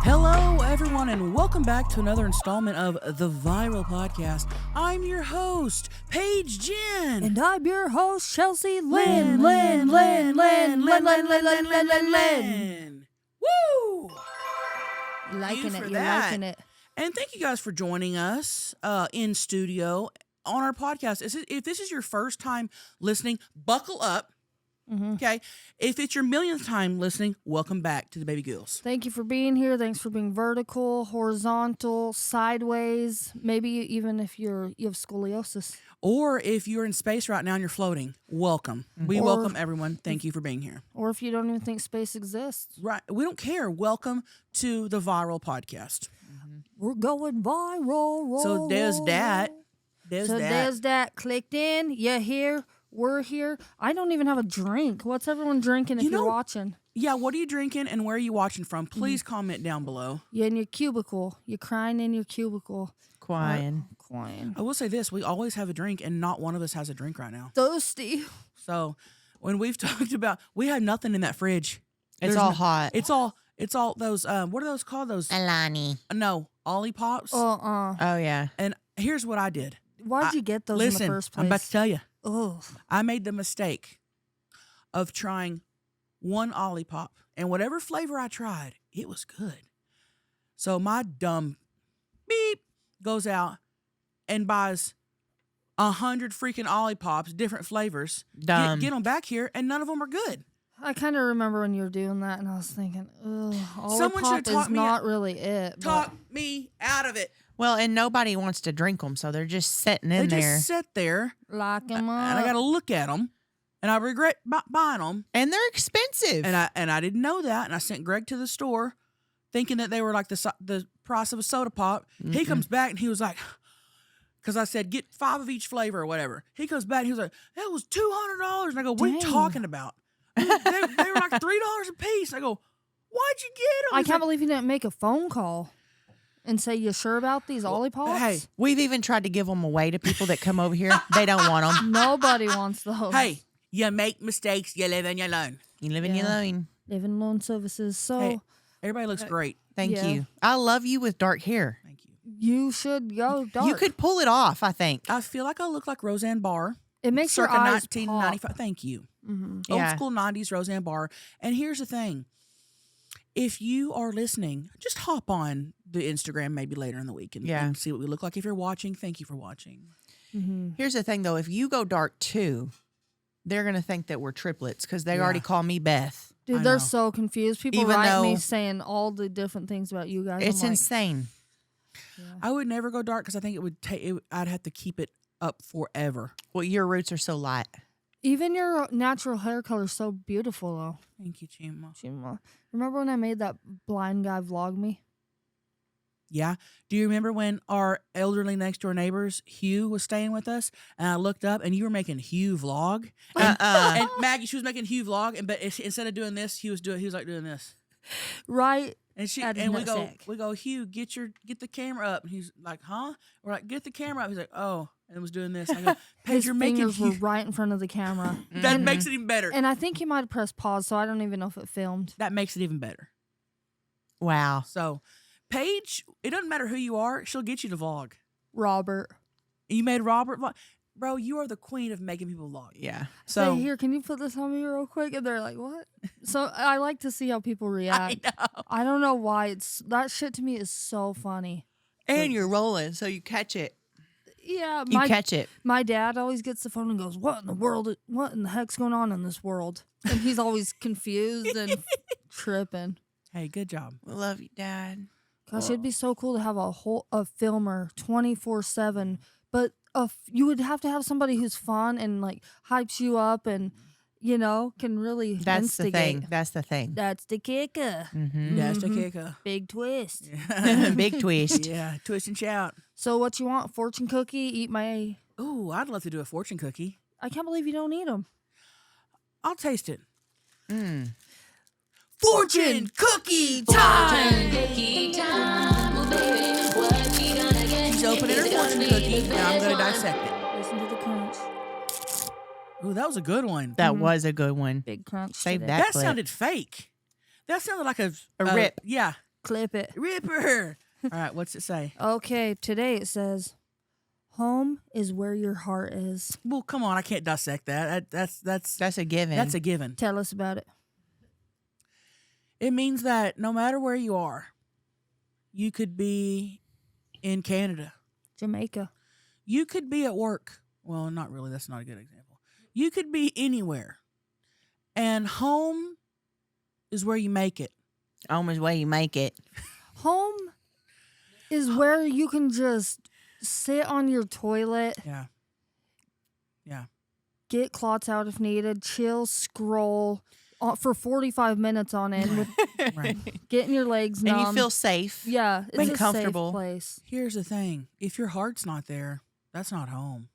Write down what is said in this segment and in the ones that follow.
Hello, everyone, and welcome back to another installment of The Viral Podcast. I'm your host, Paige Ginn. And I'm your host, Chelcie, Lynn. Woo! You're liking it. And thank you guys for joining us in studio on our podcast. If this is your first time listening, buckle up. Mm-hmm. Okay. If it's your millionth time listening, welcome back to the Baby Girls. Thank you for being here. Thanks for being vertical, horizontal, sideways. Maybe even if you have scoliosis. Or if you're in space right now and you're floating, welcome. We welcome everyone. Thank you for being here. Or if you don't even think space exists. Right. We don't care. Welcome to the Viral Podcast. Mm-hmm. We're going viral. So there's that. There's that. Clicked in. You're here. We're here. I don't even have a drink. What's everyone drinking if you're watching? Yeah, what are you drinking and where are you watching from? Please comment down below. You're in your cubicle. You're crying in your cubicle. Crying. I will say this. We always have a drink and not one of us has a drink right now. Thirsty. So when we've talked about, we have nothing in that fridge. It's all hot. It's all those, what are those called? Those Alani. No, Ollie Pops. Oh, yeah. And here's what I did. Why'd you get those in the first place? I'm about to tell you. Oh. I made the mistake of trying one Ollie Pop, and whatever flavor I tried, it was good. So my dumb beep goes out and buys 100 freaking Ollie Pops, different flavors. Dumb. Get them back here, and none of them are good. I kind of remember when you were doing that, and I was thinking, Someone should have taught me. Not really it. Talk me out of it. Well, and nobody wants to drink them, so they're just sitting in there. They just sit there. Lock them up. And I got to look at them, and I regret buying them. And they're expensive. And I didn't know that, and I sent Greg to the store thinking that they were like the price of a soda pop. Mm-mm. He comes back, and he was like, because I said, get 5 of each flavor or whatever. He comes back, and he was like, that was $200. And I go, what are you talking about? they were like $3 a piece. I go, why'd you get them? I can't believe you didn't make a phone call and say, you sure about these Ollie Pops? Hey, we've even tried to give them away to people that come over here. They don't want them. Nobody wants those. Hey, you make mistakes. You live and you learn. You live and you learn. Live and learn services. So hey, everybody looks great. Thank you. I love you with dark hair. Thank you. You should go dark. You could pull it off, I think. I feel like I look like Roseanne Barr. It makes your eyes 1995. pop. Thank you. Mm-hmm. Old school 90s Roseanne Barr. And here's the thing. If you are listening, just hop on the Instagram maybe later in the week and see what we look like. If you're watching, thank you for watching. Mm-hmm. Here's the thing, though. If you go dark, too, they're going to think that we're triplets because they already call me Beth. Dude, they're so confused. People write me saying all the different things about you guys. It's insane. Yeah. I would never go dark because I think it would I'd have to keep it up forever. Well, your roots are so light. Even your natural hair color is so beautiful, though. Thank you, Chima. Remember when I made that blind guy vlog me? Yeah. Do you remember when our elderly next door neighbors, Hugh, was staying with us? And I looked up and you were making Hugh vlog. And Maggie, she was making Hugh vlog. But instead of doing this, he was like doing this. Right. And we go, Hugh, get the camera up. And he's like, huh? We're like, get the camera up. He's like, oh. And was doing this. I go, Paige, you're making fingers were right in front of the camera. That makes it even better. And I think he might have pressed pause, so I don't even know if it filmed. That makes it even better. Wow. So, Paige, it doesn't matter who you are. She'll get you to vlog. Robert. You made Robert vlog. Bro, you are the queen of making people vlog. Yeah. So hey, here, can you put this on me real quick? And they're like, what? So I like to see how people react. I know. I don't know why. That shit to me is so funny. And you're rolling, so you catch it. Yeah. You catch it. My dad always gets the phone and goes, what in the heck's going on in this world? And he's always confused and tripping. Hey, good job. We love you, Dad. Gosh, it'd be so cool to have a filmer 24/7, but you would have to have somebody who's fun and like hypes you up and can really instigate. That's the thing. That's the kicker. Mm-hmm. That's the kicker. Big twist. Yeah. Big twist. Yeah, twist and shout. So what you want? Fortune cookie? Eat my... Ooh, I'd love to do a fortune cookie. I can't believe you don't eat them. I'll taste it. Fortune cookie time! Fortune cookie time. Well, baby, what we gonna get? She's opening her fortune cookie, and I'm going to dissect it. Listen to the crunch. Ooh, that was a good one. That was a good one. Big crunch. Save today. that That clip. sounded fake. That sounded like a rip. Yeah. Clip it. Ripper. All right, what's it say? Okay, today it says, home is where your heart is. Well, come on, I can't dissect that. That's That's a given. That's a given. Tell us about it. It means that no matter where you are, you could be in Canada. Jamaica. You could be at work. Well, not really. That's not a good example. You could be anywhere. And home is where you make it. Home is where you make it. Home is where you can just sit on your toilet, Yeah. Yeah. get clots out if needed, chill, scroll for 45 minutes on end with Right. getting your legs numb. And you feel safe. yeah, it's and a comfortable. safe place. Here's the thing. If your heart's not there, that's not home.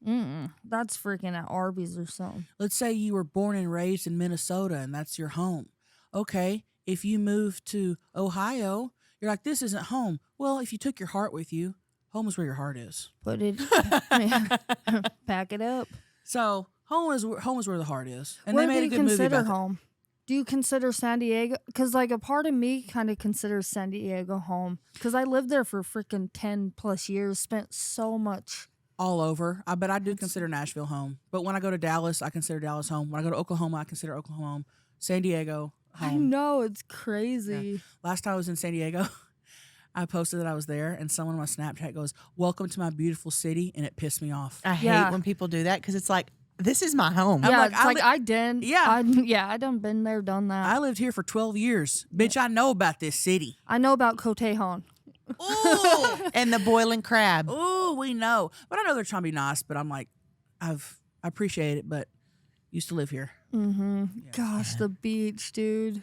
That's freaking at Arby's or something. Let's say you were born and raised in Minnesota and that's your home. Okay. If you move to Ohio, you're like, this isn't home. Well, if you took your heart with you, home is where your heart is. Put it, pack it up. So home is where the heart is. And Where they do made you a good movie consider about that. home? Do you consider San Diego? Because like a part of me kind of considers San Diego home. Because I lived there for freaking 10 plus years, spent so much. All over. But I do consider Nashville home. But when I go to Dallas, I consider Dallas home. When I go to Oklahoma, I consider Oklahoma home. San Diego home. I know, it's crazy. Last time I was in San Diego, I posted that I was there, and someone on my Snapchat goes, "Welcome to my beautiful city," and it pissed me off. I hate Yeah. when people do that because it's like, this is my home. Yeah, like, it's like I I did. Yeah. I done been there, done that. I lived here for 12 years. Bitch, I know about this city. I know about Cotejon. Ooh, And the boiling crab. ooh, we know. But I know they're trying to be nice, but I'm like, I appreciate it, but used to live here. Gosh, the beach, dude.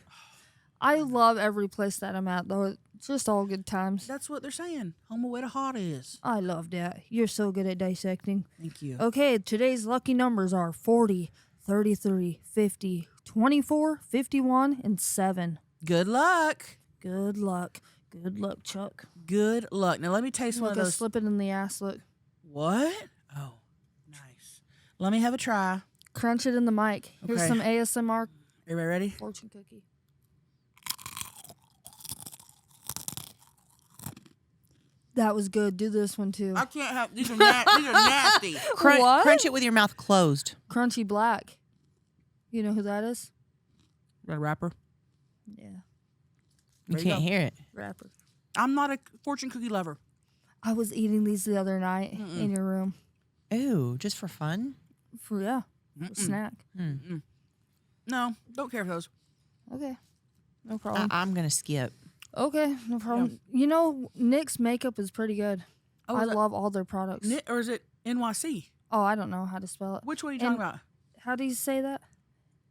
I love every place that I'm at, though. It's just all good times. That's what they're saying. Home where the heart is. I love that. You're so good at dissecting. Thank you. Okay, today's lucky numbers are 40, 33, 50, 24, 51, and 7. Good luck. Good luck. Good luck, Chuck. Good luck. Now let me taste one Look, of I those. slip it in the ass. Look. What? Oh, nice. Let me have a try. Crunch it in the mic. Here's Okay. some ASMR Everybody ready? fortune cookie. That was good. Do this one too. I can't have these are these are nasty. What? Crunch it with your mouth closed. Crunchy Black. You know who that is? Red rapper. Yeah, You There you can't go. hear it. rapper. I'm not a fortune cookie lover. I was eating these the other night in your room. Ooh, just for fun? For snack. No, don't care for those. Okay, no problem. I'm going to skip. Okay, no problem. You know, Nick's makeup is pretty good. Oh, I is it love all their products. Or is it NYC? Oh, I don't know how to spell it. Which one are you talking And- about? How do you say that?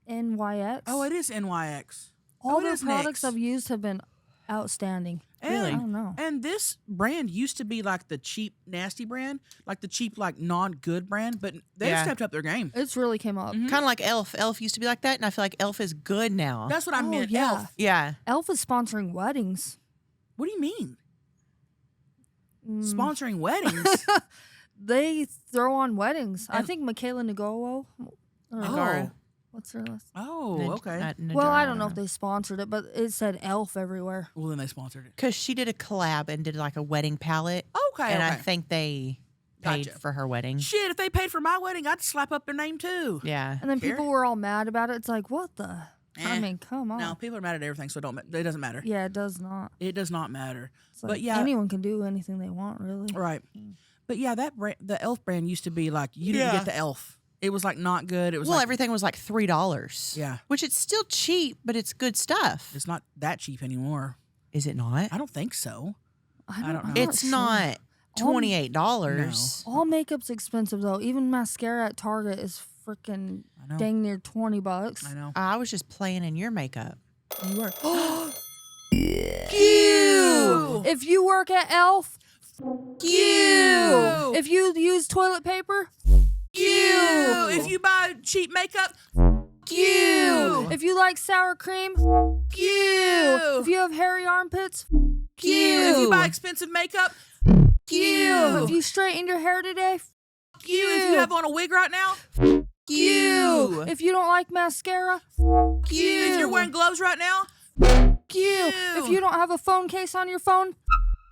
NYX. Oh, it is NYX. all it their is products NYX. I've used have been outstanding. And, I don't know. And this brand used to be like the cheap, nasty brand, like the cheap, like non-good brand, but they've Yeah. stepped up their game. It's really came up. Mm-hmm. Kind of like Elf. Elf used to be like that, and I feel like Elf is good now. That's what I Oh, meant. yeah. Elf. yeah. Elf is sponsoring weddings. What do you mean? Mm. Sponsoring weddings? They throw on weddings. I think Michaela Nagowo. Oh. What's her last? Oh, okay. Well, I don't know if they sponsored it, but it said Elf everywhere. Well, then they sponsored it. Because she did a collab and did like a wedding palette. Okay, And I okay. think they paid Gotcha. for her wedding. Shit, if they paid for my wedding, I'd slap up their name too. Yeah. And then Care? people were all mad about it. It's like, what the? I Eh. mean, come on. No, people are mad at everything, so it doesn't matter. Yeah, it does not. It does not matter. It's like But yeah, anyone can do anything they want, really. right. But yeah, that brand, the Elf brand used to be like you didn't Yeah. get the Elf. It was like not good. It was Well, like, everything was like $3. Yeah. Which it's still cheap, but it's good stuff. it's not that cheap anymore. Is it not? I don't think so. I don't know. I'm It's sure. not $28. All makeup's expensive though. Even mascara at Target is freaking I know. dang near $20. I know. I was just playing in your makeup. You were. You! If you work at Elf, You! if you use toilet paper, You! If you buy cheap makeup, you! If you like sour cream, you! if you have hairy armpits, If you buy expensive makeup, if you straightened your hair today, If you have on a wig right now, You! if you don't like mascara, If you're wearing gloves right now, you. If you don't have a phone case on your phone,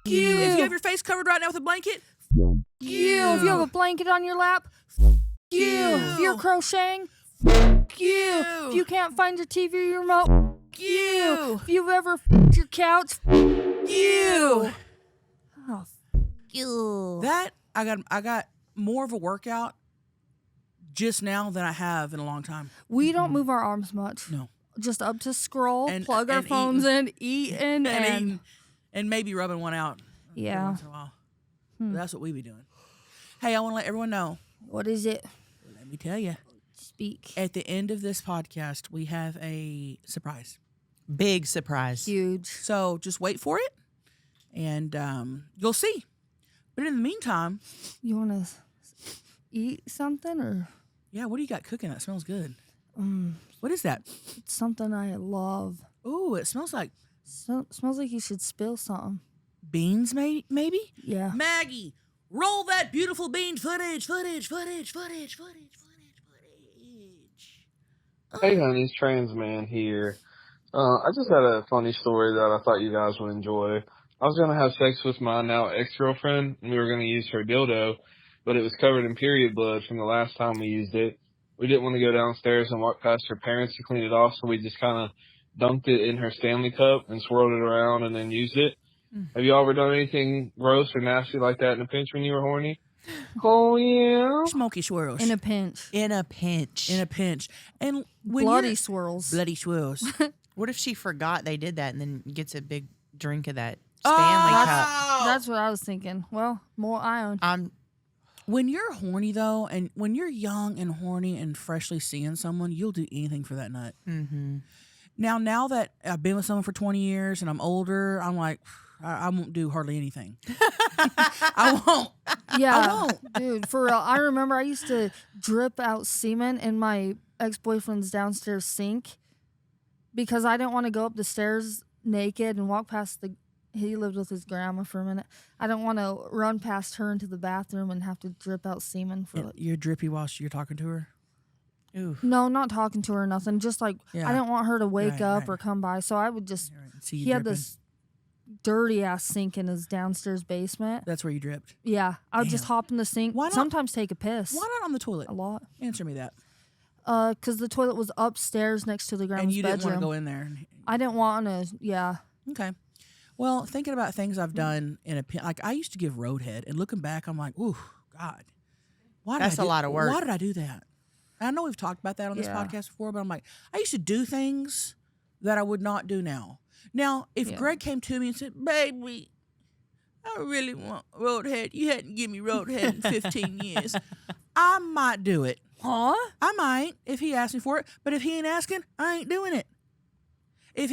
you. If you have your face covered right now with a blanket, you. If you have a blanket on your lap, you. If you're crocheting, you. If you can't find your TV remote, you. If you've ever your couch, you. Oh, you. that I got more of a workout just now than I have in a long time. We don't move our arms much. No. Just up to scroll, And- plug our and phones in, eating, and And maybe rubbing one out. every yeah. once in a while. But that's what we be doing. Hey, I want to let everyone know. What is it? Let me tell you. Speak. At the end of this podcast, we have a surprise. Big surprise. Huge. So just wait for it, and you'll see. But in the meantime, You want to eat something or yeah, what do you got cooking? That smells good. What is that? it's something I love? Ooh, it smells like Smells like you should spill something. beans, maybe? Yeah. Maggie, roll that beautiful bean footage. Hey, honeys, Trans Man here. I just had a funny story that I thought you guys would enjoy. I was going to have sex with my now ex-girlfriend, and we were going to use her dildo, but it was covered in period blood from the last time we used it. We didn't want to go downstairs and walk past her parents to clean it off, so we just kind of dunked it in her Stanley cup and swirled it around and then used it. Have you ever done anything gross or nasty like that in a pinch when you were horny? Oh, yeah. Smoky swirls. In a pinch. In a pinch. In a pinch. And when Bloody you're- swirls. Bloody swirls. What if she forgot they did that and then gets a big drink of that Stanley cup? That's what I was thinking. Well, more iron. When you're horny, though, and when you're young and horny and freshly seeing someone, you'll do anything for that nut. Mm-hmm. Now that I've been with someone for 20 years and I'm older, I'm like, I won't do hardly anything. I won't. Yeah, I won't. dude. For real, I remember I used to drip out semen in my ex-boyfriend's downstairs sink because I didn't want to go up the stairs naked and walk past the. He lived with his grandma for a minute. I don't want to run past her into the bathroom and have to drip out semen for. Like, You're drippy while you're talking to her? Ooh. no, not talking to her or nothing. Just like Yeah. I didn't want her to wake Right, up right. or come by, so I would just. Right. See you He had dripping. this dirty ass sink in his downstairs basement. That's where you dripped. Yeah, I would just Damn. hop in the sink. Why not- Sometimes take a piss. Why not on the toilet? A lot. Answer me that. Because the toilet was upstairs next to the grandma's And you didn't bedroom. want to go in there. I didn't want to. Yeah. Okay. Well, thinking about things I've done in a pin, like I used to give roadhead, and looking back, I'm like, ooh, God, why did That's I a do- lot of work. Why did I do that? And I know we've talked about that on this Yeah. podcast before, but I'm like, I used to do things that I would not do now. Now, if Yeah. Greg came to me and said, "Baby, I really want roadhead. You hadn't given me roadhead in 15 years," I might do it. Huh? I might if he asked me for it, but if he ain't asking, I ain't doing it.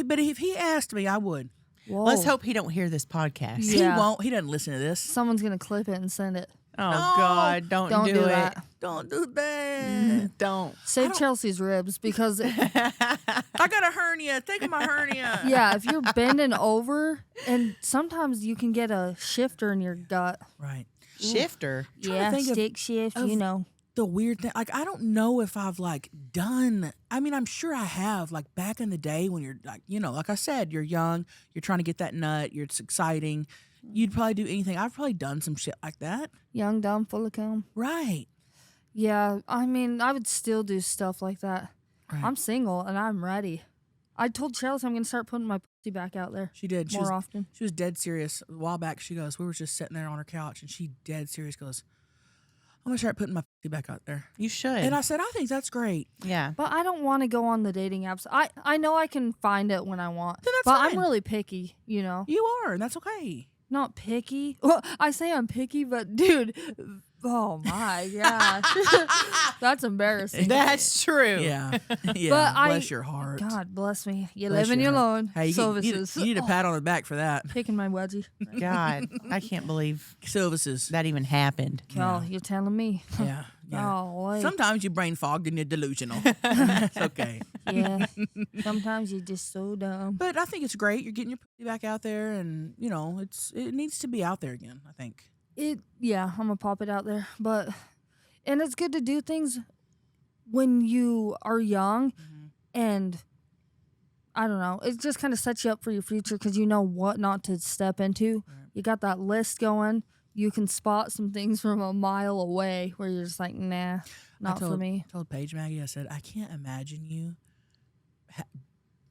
But if he asked me, I would. Whoa. Let's hope he don't hear this podcast. Yeah. He won't. He doesn't listen to this. Someone's gonna clip it and send it. Oh, No. God. Don't Don't do it. that. Don't do that. Don't. Save Chelsea's ribs because I got a hernia. Think of my hernia. yeah, if you're bending over and sometimes you can get a shifter in your gut. Right. Shifter. Trying to Yeah, think of- stick shift. of- You know. The weird thing, like, I don't know if I've like done. I mean, I'm sure I have. Like back in the day when you're like, like I said, you're young, you're trying to get that nut, it's exciting. You'd probably do anything. I've probably done some shit like that. Young, dumb, full of cum. Right. Yeah, I mean, I would still do stuff like that. Right. I'm single and I'm ready. I told Chelsea I'm gonna start putting my pussy back out there She did. more often. She was dead serious a while back. She goes, we were just sitting there on her couch, and she dead serious goes, I'm gonna start putting my pussy back out there. You should. And I said, I think that's great. yeah. But I don't want to go on the dating apps. I know I can find it when I want. Then that's but fine. I'm really picky, you know. You are, and that's okay. Not picky. Well, I say I'm picky, but dude, oh my gosh. That's embarrassing. That's true. Yeah. Yeah. But bless your heart. God bless me. You Bless live and you your heart. learn. Hey, Services. you need a pat on the back for that. Picking my wedgie. God, I can't believe Services. that even happened. Oh, you're telling me. Yeah. Yeah. Oh, wait. Sometimes you're brain fogged and you're delusional. It's okay. Yeah. Sometimes you're just so dumb. But I think it's great. You're getting your pussy back out there, and it needs to be out there again. I think. Yeah, I'm gonna pop it out there. And it's good to do things when you are young, and I don't know. It just kind of sets you up for your future because you know what not to step into. Right. You got that list going. You can spot some things from a mile away where you're just like, nah, not for me. I told Paige, Maggie, I said, I can't imagine you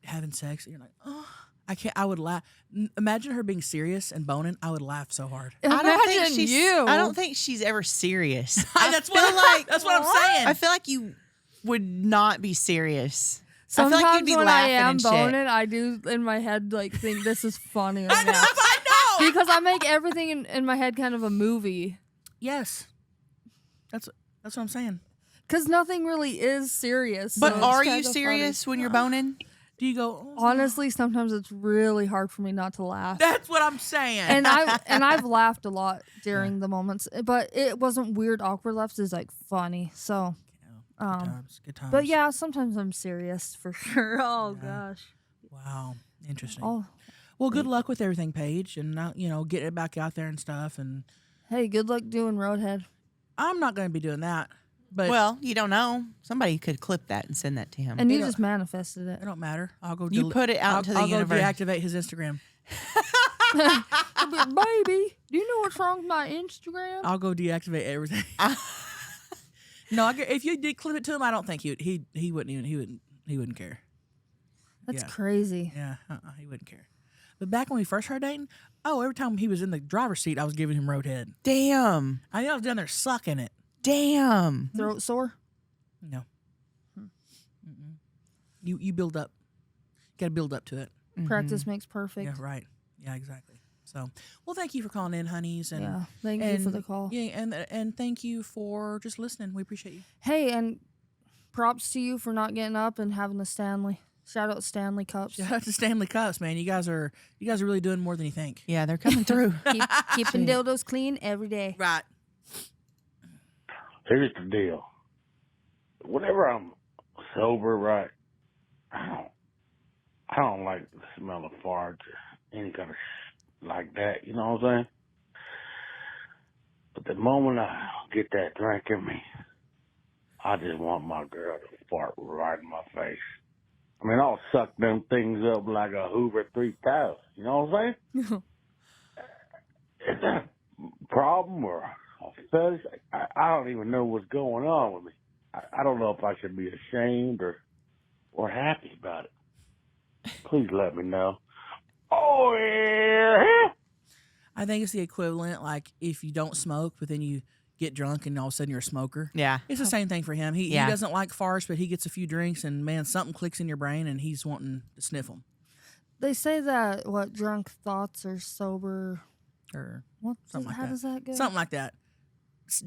having sex. And you're like, oh, I can't. I would laugh. Imagine her being serious and boning. I would laugh so hard. I Imagine don't think she's ever serious. That's what I'm saying. I feel like you would not be serious. Sometimes I feel like you'd be when laughing I am and shit. boning, I do in my head like think this is funny. I know. Because I make everything in my head kind of a movie. Yes. That's what I'm saying. Because nothing really is serious. But so it's are you kinda serious funny. when you're boning? Do you go? Oh. Honestly, sometimes it's really hard for me not to laugh. That's what I'm saying. And I've laughed a lot during the moments, but it wasn't weird, awkward laughs. It's like funny. So, good times. but yeah, sometimes I'm serious for sure. Oh gosh. Wow. Interesting. Oh, Well, good luck with everything, Paige, and now, getting it back out there and stuff. And hey, good luck doing Roadhead. I'm not going to be doing that. But Well, you don't know. Somebody could clip that and send that to him. And you don't- just manifested it. it don't matter. I'll go. You put it out into the I'll universe. go deactivate his Instagram. I'll be like, baby, do you know what's wrong with my Instagram? I'll go deactivate everything. No, if you did clip it to him, I don't think he wouldn't care. That's yeah. crazy. Yeah, he wouldn't care. But back when we first started dating, every time he was in the driver's seat, I was giving him roadhead. Damn. I was down there sucking it. Damn. Throat sore? No. Mm-mm. You build up. Got to build up to it. Practice makes perfect. Yeah, right. Yeah, exactly. So, well, thank you for calling in, honeys, and Yeah, thank you for the call. Yeah, and thank you for just listening. We appreciate you. Hey, and props to you for not getting up and having the Stanley. Shout out Stanley Cups. Shout out to Stanley Cups, man. You guys are really doing more than you think. Yeah, they're coming through. Keeping dildos clean every day. Right. Here's the deal. Whenever I'm sober, right, I don't like the smell of farts or any kind of like that. You know what I'm saying? But the moment I get that drink in me, I just want my girl to fart right in my face. I mean, I'll suck them things up like a Hoover 3000. You know what I'm saying? Is that a problem or a fetish? I don't even know what's going on with me. I don't know if I should be ashamed or happy about it. Please let me know. Oh, yeah. I think it's the equivalent, like if you don't smoke, but then you get drunk and all of a sudden you're a smoker. Yeah. It's the same thing for him. He Yeah. doesn't like farts, but he gets a few drinks and, man, something clicks in your brain and he's wanting to sniff them. They say that, drunk thoughts are sober. Or What? something like How that. does that go? Something like that.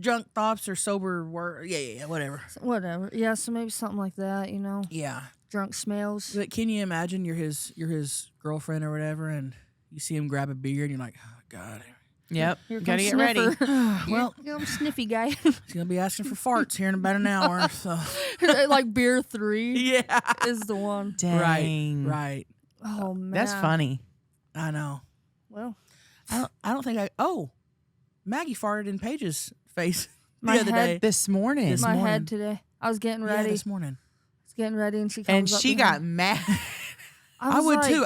Drunk thoughts or sober word. Yeah, whatever. Whatever. Yeah, so maybe something like that, Yeah. Drunk smells. But can you imagine you're his girlfriend or whatever and you see him grab a beer and you're like, oh, God. Yep. Here Gotta comes get ready. Sniffer. Well, You're a sniffy guy. he's going to be asking for farts here in about an hour. So. Like beer 3 Yeah. is the one. Dang. Right. Oh, man. That's funny. I know. Well, I don't think Maggie farted in Paige's face the My other head- day. This morning. This my morning. head today. I was getting Yeah, ready. this morning. And she comes And up she behind got me. mad. I was would like- too.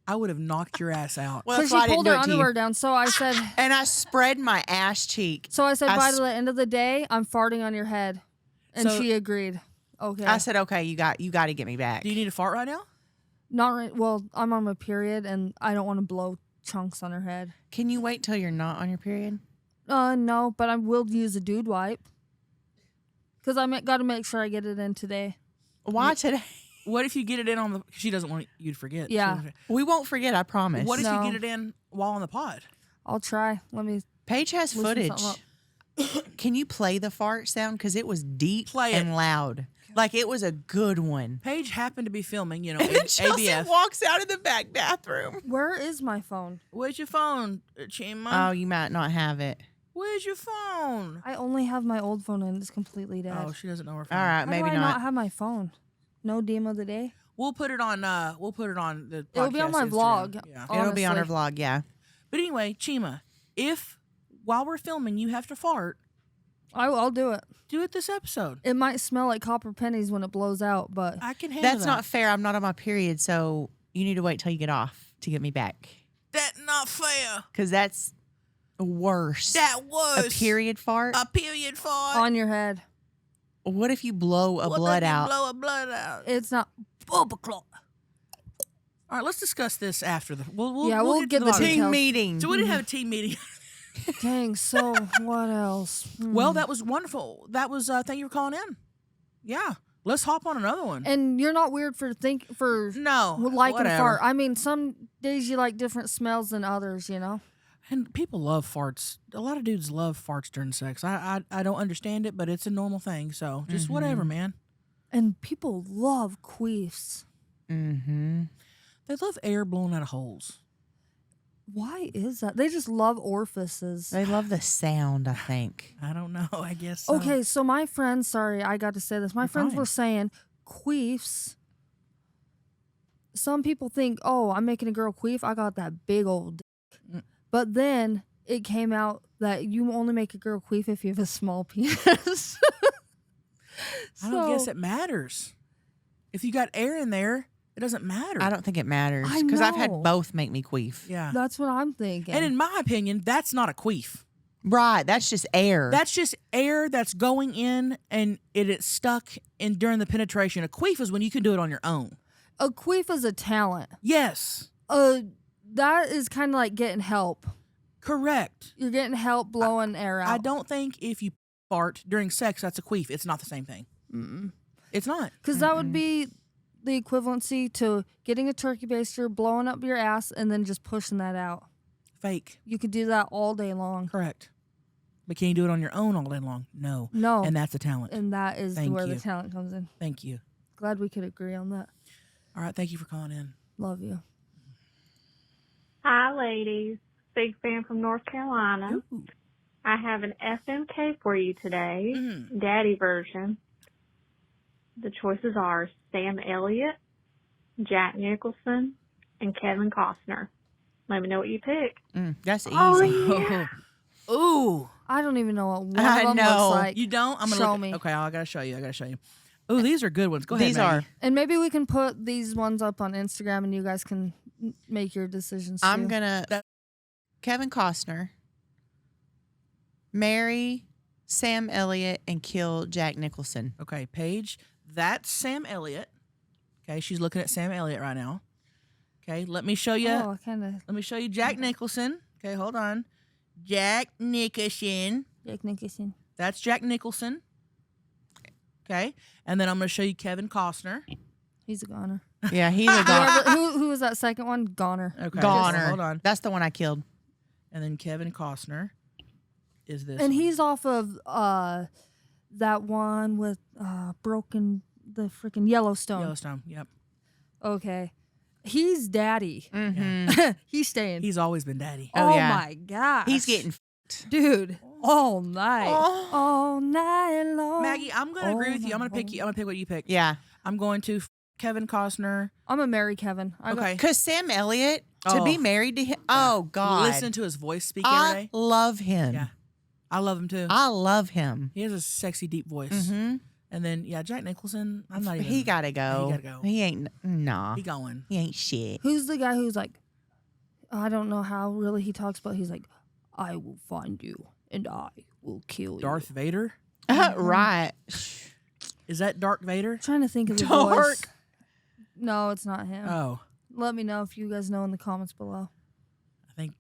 I would have knocked your ass out. Well, So that's she why I didn't pulled do her it to you. underwear down. So I said, And I spread my ass cheek. by I the end of the day, I'm farting on your head. And So- she agreed. Okay. I said, okay, you got to get me back. Do you need to fart right now? Not right. Well, I'm on my period, and I don't want to blow chunks on her head. Can you wait till you're not on your period? No, but I will use a dude wipe. Because got to make sure I get it in today. Why today? What if you get it in on the? She doesn't want you to forget. She Yeah. doesn't forget. We won't forget, I promise. What if No. you get it in while on the pod? I'll try. Let me. Paige has Listen footage. something Can you play the fart sound? Because it was deep Play it. and loud. Like it was a good one. Paige happened to be filming, And then Chelcie ABF. walks out of the back bathroom. Where is my phone? Where's your phone, Chima? Oh, you might not have it. Where's your phone? I only have my old phone, and it's completely dead. Oh, she doesn't know her phone. All right, How maybe do I not. have my phone? No DM of the day. We'll put it on. We'll put it on the. It'll be on podcast my Instagram. vlog. Yeah. It'll be on her honestly. vlog, yeah. But anyway, Chima, if while we're filming you have to fart, I'll do it. do it this episode. It might smell like copper pennies when it blows out, but I can handle That's that. not fair. I'm not on my period, so You need to wait till you get off to get me back. That's not fair. Because that's worse. That was A period fart? A period fart. On your head. What if you blow a What blood if you out? blow a blood out. It's not. All right, let's discuss this after the. We'll get to the bottom. details. Team meeting. So we didn't have a team meeting. Dang. So what else? Well, that was wonderful. That was. Thank you for calling in. Yeah, let's hop on another one. And you're not weird for No, liking whatever. fart. I mean, some days you like different smells than others. You know. And people love farts. A lot of dudes love farts during sex. I don't understand it, but it's a normal thing. So just whatever, man. And people love queefs. Mm-hmm. They love air blown out of holes. Why is that? They just love orifices. They love the sound, I think. I don't know. I guess. So. Okay, so my friends, sorry, I got to say this. My friends fine. were saying queefs. Some people think, oh, I'm making a girl queef. I got that big old dick. But then it came out that you only make a girl queef if you have a small penis. I don't guess it matters. If you got air in there, it doesn't matter. I don't think it matters. I Because I've had know. both make me queef. Yeah. That's what I'm thinking. And in my opinion, that's not a queef. Right. That's just air. That's just air that's going in and it's stuck in during the penetration. A queef is when you can do it on your own. A queef is a talent. Yes. That is kind of like getting help. Correct. You're getting help blowing air out. I don't think if you fart during sex, that's a queef. It's not the same thing. It's not. Because that would be the equivalency to getting a turkey baster, blowing up your ass, and then just pushing that out. Fake. You could do that all day long. Correct. But can you do it on your own all day long? No. No. And that's a talent. And that is Thank where you. the talent comes in. Thank you. Glad we could agree on that. All right. Thank you for calling in. Love you. Hi, ladies. Big fan from North Carolina. Ooh. I have an FMK for you today, Mhm. Daddy version. The choices are Sam Elliott, Jack Nicholson, and Kevin Costner. Let me know what you pick. That's easy. Oh, yeah. Ooh. I don't even know what one I of them know. looks like. You don't? I'm gonna Show look. me. Okay, I gotta show you. Ooh, these are good ones. Go ahead. These Maggie. And maybe we can put these ones up on Instagram and you guys can make your decisions. I'm too. going to Kevin Costner, marry Sam Elliott, and kill Jack Nicholson. Okay, Paige. That's Sam Elliott. Okay, she's looking at Sam Elliott right now. Okay, let me show you. Oh, kind of. Let me show you Jack Nicholson. Okay, hold on. Jack Nicholson. Jack Nicholson. That's Jack Nicholson. Okay, and then I'm going to show you Kevin Costner. He's a goner. Yeah, he's a goner. Who was that second one? Goner. Okay, Goner. hold on. That's the one I killed. And then Kevin Costner is this. And one. he's off of that one with broken the freaking Yellowstone. Yellowstone. Yep. Okay. He's daddy. Mm-hmm. He's staying. He's always been daddy. oh yeah. my gosh. He's getting dude all night. Oh. All night long. Maggie, I'm going to agree Oh with you. I'm my going to pick you. I'm going to pick what you pick. Yeah. I'm going to Kevin Costner. I'm a marry Kevin. Okay. Because Sam Elliott, to be Oh. married to him, oh, God. Listen to his voice speak every I day. love him. Yeah. I love him too. I love him. He has a sexy, deep voice. Mm-hmm. And then, yeah, Jack Nicholson, I'm not even. He got to go. He gotta go. He ain't, nah. He going. He ain't shit. Who's the guy who's like, I don't know how really he talks, but he's like, I will find you and I will kill you. Darth Vader? Right. Is that Dark Vader? I'm trying to think of the Dark. voice. No, it's not him. Oh, Let me know if you guys know in the comments below. I think.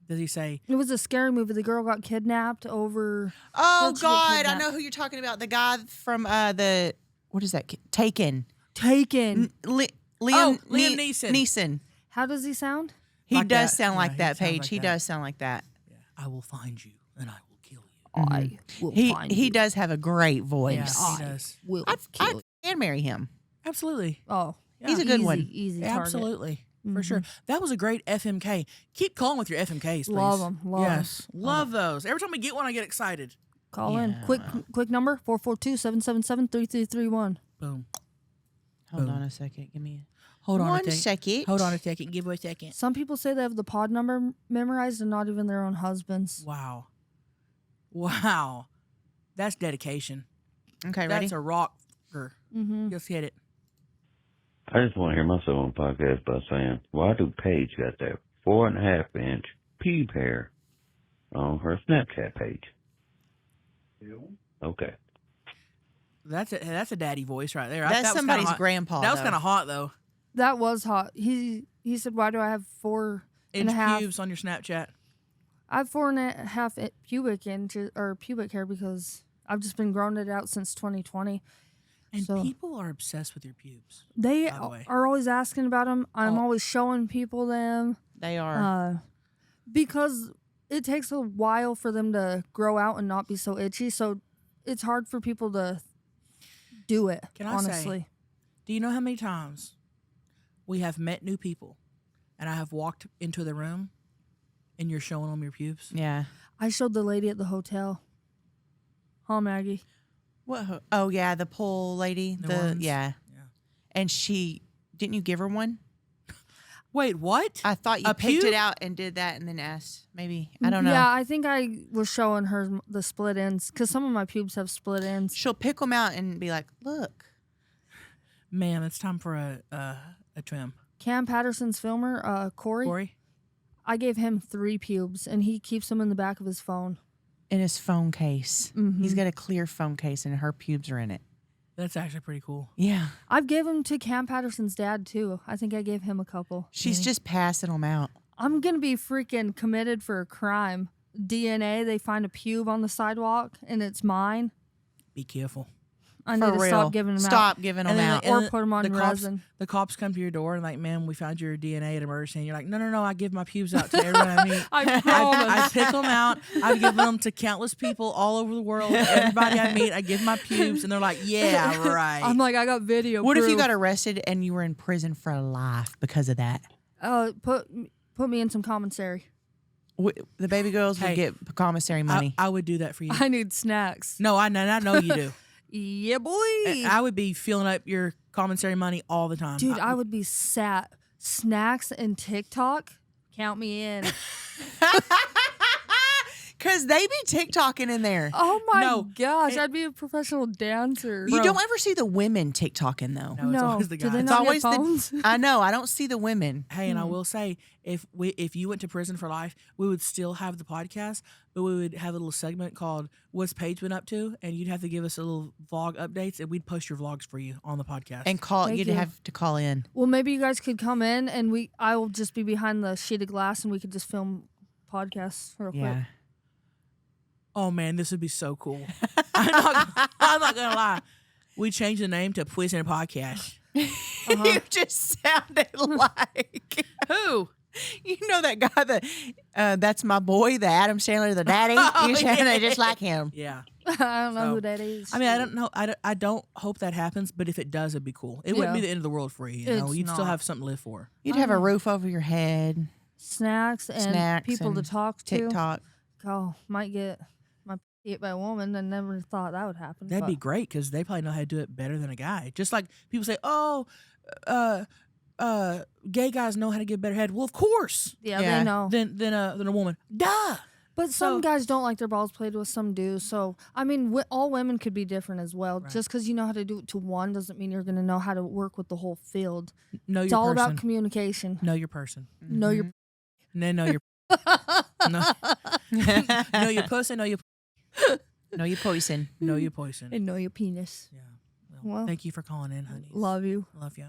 Does he say? It was a scary movie. The girl got kidnapped over. Oh, How'd she get God. I kidnapped? know who you're talking about. The guy from the, what is that? Taken. Taken. Liam Neeson. Neeson. How does he sound? He Like does that. sound Yeah, like he that, sounds Paige. like He that. does sound like that. I will find you and I will kill you. I will find He you. does have a great voice. Yeah, he does. Will I kill you. can marry him. Absolutely. Oh, He's a good easy, one. Easy target. Absolutely. For sure. That was a great FMK. Keep calling with your FMKs, please. Love 'em, love 'em. Yes. Love those. Every time we get one, I get excited. Call in. Quick number, 442-777-3331. Boom. Hold on a second. Give me Hold on one a second. Hold on a second. Give her a second. Some people say they have the pod number memorized and not even their own husbands. Wow. Wow. That's dedication. Okay, ready? That's a rocker. Mm-hmm. Just hit it. I just want to hear myself on the podcast by saying, why do Paige got that 4.5-inch pube hair on her Snapchat page? Okay. That's a daddy voice right there. That's that was somebody's kinda hot. grandpa. That was though. kind of hot though. That was hot. He said, "Why do I have 4.5 pubes on your Snapchat?" I have 4.5 pubic inches or pubic hair because I've just been growing it out since 2020. And So- people are obsessed with your pubes. They By the way. are always asking about them. I'm always showing people them They are. because it takes a while for them to grow out and not be so itchy. So it's hard for people to do it. Can I honestly, say, do you know how many times we have met new people and I have walked into the room and you're showing them your pubes? Yeah. I showed the lady at the hotel. Huh, Maggie? What? Oh yeah, the pole lady. The ones? Yeah. Yeah. And she didn't you give her one? Wait, what? I thought you A picked pube? it out and did that, and then asked. Maybe I don't know. Yeah, I think I was showing her the split ends because some of my pubes have split ends. She'll pick them out and be like, "Look." Man, it's time for a trim. Cam Patterson's filmer, Corey? I gave him 3 pubes, and he keeps them in the back of his phone. In his phone case. Mhm. He's got a clear phone case, and her pubes are in it. That's actually pretty cool. Yeah. I've gave them to Cam Patterson's dad too. I think I gave him a couple. She's just passing them out. I'm gonna be freaking committed for a crime. DNA, they find a pube on the sidewalk, and it's mine. Be careful. I need to stop giving them out. Stop giving them out. And Or then put 'em on the cops, resin. The cops come to your door and like, "Ma'am, we found your DNA at emergency." And you're like, "No, I give my pubes out to everyone I meet. I promise. I pick them out. I've given them to countless people all over the world. Everybody I meet, I give my pubes." And they're like, "Yeah, right." I'm like, I got video. What if you proof. got arrested and you were in prison for life because of that? Put me in some commissary. The baby girls would Hey, get commissary money. I would do that for you. I need snacks. No, I know you do. Yeah, boy. I would be filling up your commissary money all the time. Dude, I would be sat. Snacks and TikTok, count me in. Because they be TikToking in there. Oh my No, gosh, I'd be a professional dancer. You don't ever see the women TikToking, though. No, it's always the do they guys. not It's get always phones? I know. I don't see the women. Hey, and I will say, if you went to prison for life, we would still have the podcast, but we would have a little segment called "What's Paige been up to," and you'd have to give us a little vlog updates, and we'd post your vlogs for you on the podcast. And Thank you'd you. have to call in. Well, maybe you guys could come in and I will just be behind the sheet of glass and we could just film podcasts real quick. Yeah. oh man, this would be so cool. I'm not gonna lie. We changed the name to Poison Podcast. You just sounded like Who? you know that guy that that's my boy, the Adam Sandler, the daddy. Oh, You sounded yeah. just like him. Yeah. I don't know So, who that is. I mean, I don't know. I don't hope that happens, but if it does, it'd be cool. It wouldn't be Yeah. the end of the world for you. You know, It's you'd still not. have something to live for. You'd have a roof over your head, Snacks and snacks, people to and talk to. TikTok. Oh, might get my hit by a woman. I never thought that would happen. That'd but be great because they probably know how to do it better than a guy. Just like people say, "Oh, gay guys know how to get better head." Well, of course, Yeah, Yeah. they know. than a woman. Duh. But some So- guys don't like their balls played with, some do. So, I mean, all women could be different as well. Right. Just because you know how to do it to one doesn't mean you're going to know how to work with the whole field. Know It's your all person. about communication. Know your person. Know your. Know your. no. Know your person. Know your. Know your poison. Know your poison. And know your penis. Yeah. Well, Thank you for calling in, honey. Love you. Love you.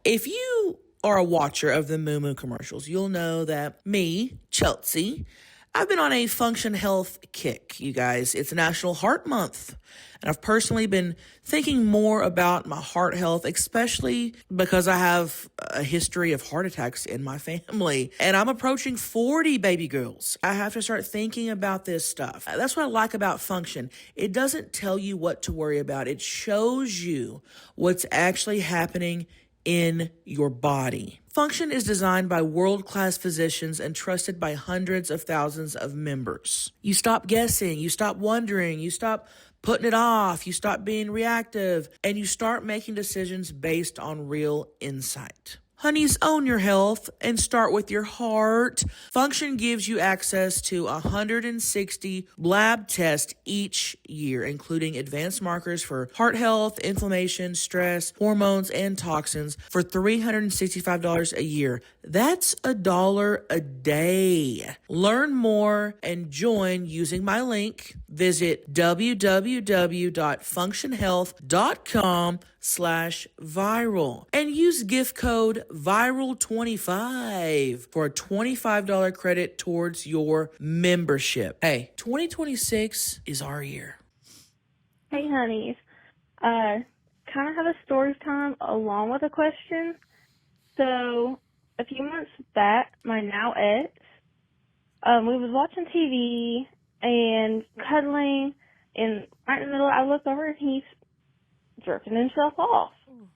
If you are a watcher of the Moo Moo commercials, you'll know that me, Chelcie, I've been on a function health kick, you guys. It's National Heart Month. And I've personally been thinking more about my heart health, especially because I have a history of heart attacks in my family. And I'm approaching 40 baby girls. I have to start thinking about this stuff. That's what I like about Function. It doesn't tell you what to worry about. It shows you what's actually happening in your body. Function is designed by world-class physicians and trusted by hundreds of thousands of members. You stop guessing, you stop wondering, you stop putting it off, you stop being reactive, and you start making decisions based on real insight. Honeys, own your health and start with your heart. Function gives you access to 160 lab tests each year, including advanced markers for heart health, inflammation, stress, hormones, and toxins for $365 a year. That's $1 a day. Learn more and join using my link. Visit www.functionhealth.com/viral and use gift code VIRAL25 for a $25 credit towards your membership. Hey, 2026 is our year. Hey, honeys. Kind of have a story time along with a question. So, a few months back, my now ex, we was watching TV and cuddling, and right in the middle, I look over and he's jerking himself off. And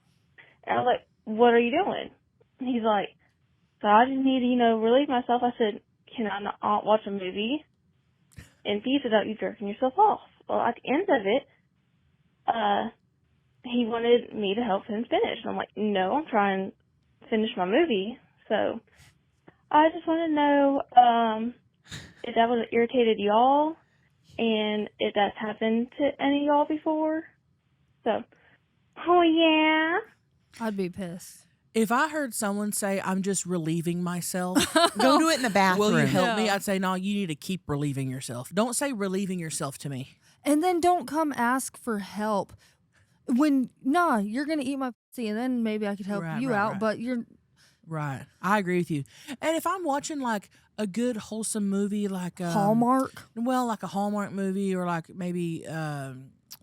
I was like, what are you doing? And he's like, so I just need to, relieve myself. I said, can I not watch a movie in peace without you jerking yourself off? Well, at the end of it, he wanted me to help him finish. And I'm like, no, I'm trying to finish my movie. So I just want to know if that was irritated y'all and if that's happened to any of y'all before. So, oh yeah. I'd be pissed. If I heard someone say, I'm just relieving myself, Go do it in the bathroom. will you help me? Yeah. I'd say, no, you need to keep relieving yourself. Don't say relieving yourself to me. And then don't come ask for help. You're going to eat my pussy and then maybe I could help Right, you right, out, right. but you're... Right. I agree with you. And if I'm watching like a good wholesome movie like Hallmark? well, like a Hallmark movie or like maybe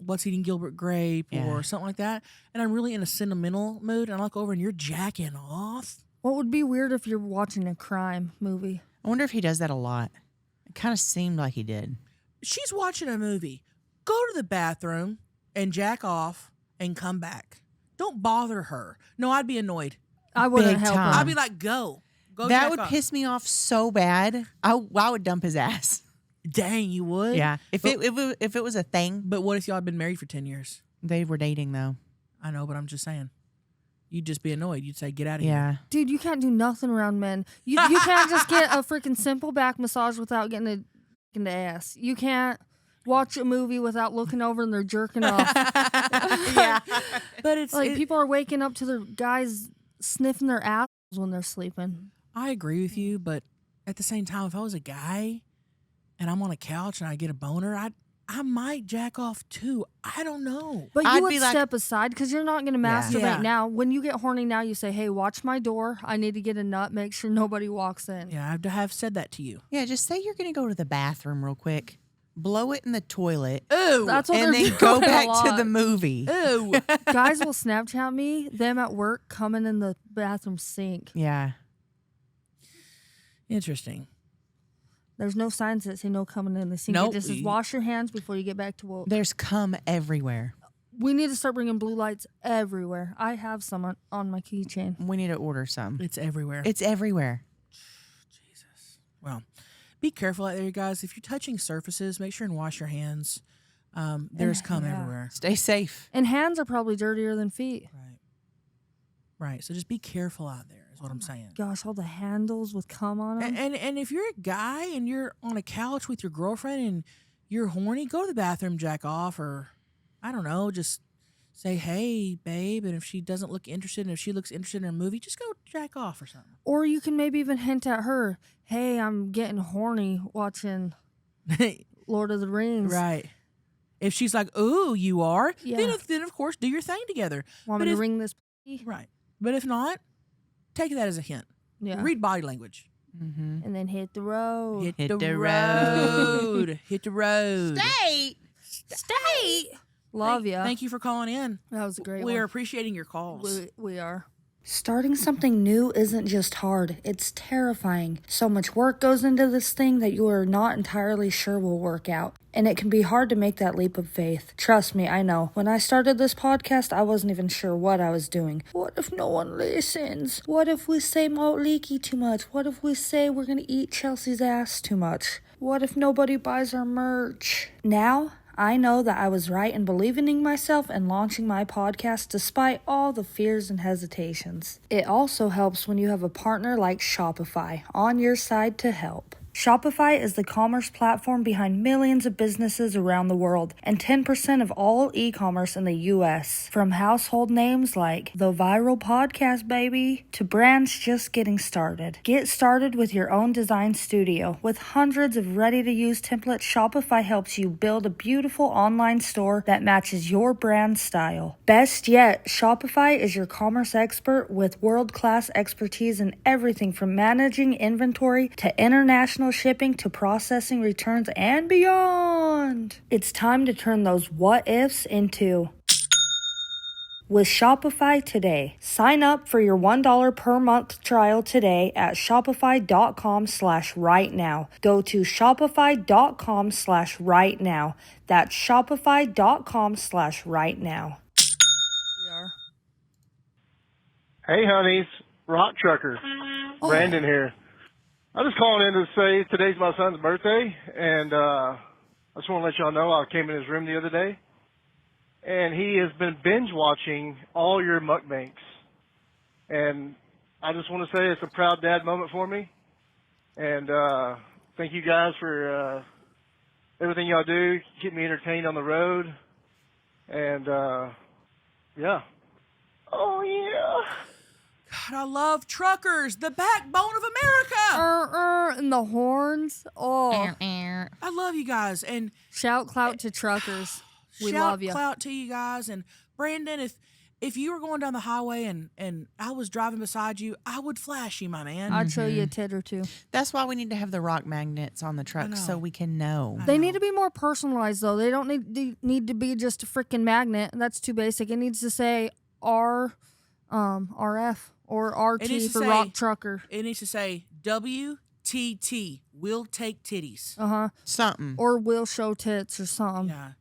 What's Eating Gilbert Grape or something like that, and I'm really in a sentimental mood and I look over and you're jacking off. What would be weird if you're watching a crime movie? I wonder if he does that a lot. It kind of seemed like he did. She's watching a movie. Go to the bathroom and jack off and come back. Don't bother her. No, I'd be annoyed. I wouldn't Big help time. her. I'd be like, go That jack would off. piss me off so bad. I would dump his ass. Dang, you would? Yeah. If it was a thing. But what if y'all had been married for 10 years? They were dating though. I know, but I'm just saying. You'd just be annoyed. You'd say, get out of Yeah. here. Dude, you can't do nothing around men. You can't just get a freaking simple back massage without getting a in the ass. You can't watch a movie without looking over and they're jerking off. Yeah. But it's Like people are waking up to their guys sniffing their assholes when they're sleeping. I agree with you, but at the same time, if I was a guy and I'm on a couch and I get a boner, I might jack off too. I don't know. But you I'd would be like- step aside because you're not going to masturbate Yeah. now. When you get horny now, you say, hey, watch my door. I need to get a nut. Make sure nobody walks in. Yeah, I have said that to you. Yeah, just say you're going to go to the bathroom real quick. Blow it in the toilet. Ooh. That's what And they're then go doing a back to lot. the movie. Ooh. Guys will Snapchat me, them at work coming in the bathroom sink. Yeah. Interesting. There's no signs that say no coming in the sink. Nope. It just says wash your hands before you get back to work. There's cum everywhere. We need to start bringing blue lights everywhere. I have some on my keychain. We need to order some. It's everywhere. It's everywhere. Jesus. Well, be careful out there, you guys. If you're touching surfaces, make sure and wash your hands. There's cum yeah. everywhere. Stay safe. And hands are probably dirtier than feet. Right. Right. So just be careful out there is what I'm saying. Gosh, all the handles with cum on them. And if you're a guy and you're on a couch with your girlfriend and you're horny, go to the bathroom, jack off, or I don't know, just say, hey, babe. And if she doesn't look interested, and if she looks interested in a movie, just go jack off or something. Or you can maybe even hint at her, hey, I'm getting horny watching Lord of the Rings. Right. If she's like, ooh, you are, Yeah. then of course do your thing together. Want But me to if- ring this p? Right. But if not, take that as a hint. Yeah. Read body language. Mm-hmm. And then hit the road. Hit the the road. Hit the road. Stay. Love ya. Thank you for calling in. That was a great We one. are appreciating your calls. We are. Starting something new isn't just hard, it's terrifying. So much work goes into this thing that you are not entirely sure will work out. And it can be hard to make that leap of faith. Trust me, I know. When I started this podcast, I wasn't even sure what I was doing. What if no one listens? What if we say Malt Leaky too much? What if we say we're gonna eat Chelsea's ass too much? What if nobody buys our merch? Now, I know that I was right in believing in myself and launching my podcast despite all the fears and hesitations. It also helps when you have a partner like Shopify on your side to help. Shopify is the commerce platform behind millions of businesses around the world and 10% of all e-commerce in the U.S. From household names like The Viral Podcast Baby to brands just getting started. Get started with your own design studio. With hundreds of ready-to-use templates, Shopify helps you build a beautiful online store that matches your brand style. Best yet, Shopify is your commerce expert with world-class expertise in everything from managing inventory to international shipping to processing returns and beyond. It's time to turn those what ifs into with Shopify today. Sign up for your $1 per month trial today at shopify.com/right now. Go to shopify.com/right now. That's shopify.com/right now. We are. Hey, honeys. Rock Trucker. Brandon here. I'm just calling in to say today's my son's birthday, and I just want to let y'all know I came in his room the other day, and he has been binge-watching all your mukbangs. And I just want to say it's a proud dad moment for me. And thank you guys for everything y'all do. Keep me entertained on the road. And, yeah. Oh, yeah. God, I love truckers, the backbone of America. And the horns. Oh, I love you guys. And shout clout to truckers. We shout love you. Clout to you guys. And Brandon, if you were going down the highway and I was driving beside you, I would flash you, my man. I'd show you a tit or two. That's why we need to have the rock magnets on the truck so we can know. They need to be more personalized, though. They don't need to be just a freaking magnet. That's too basic. It needs to say RF or RT for rock trucker. It needs to say WTT, will take titties. Something. Or will show tits or something. Yeah.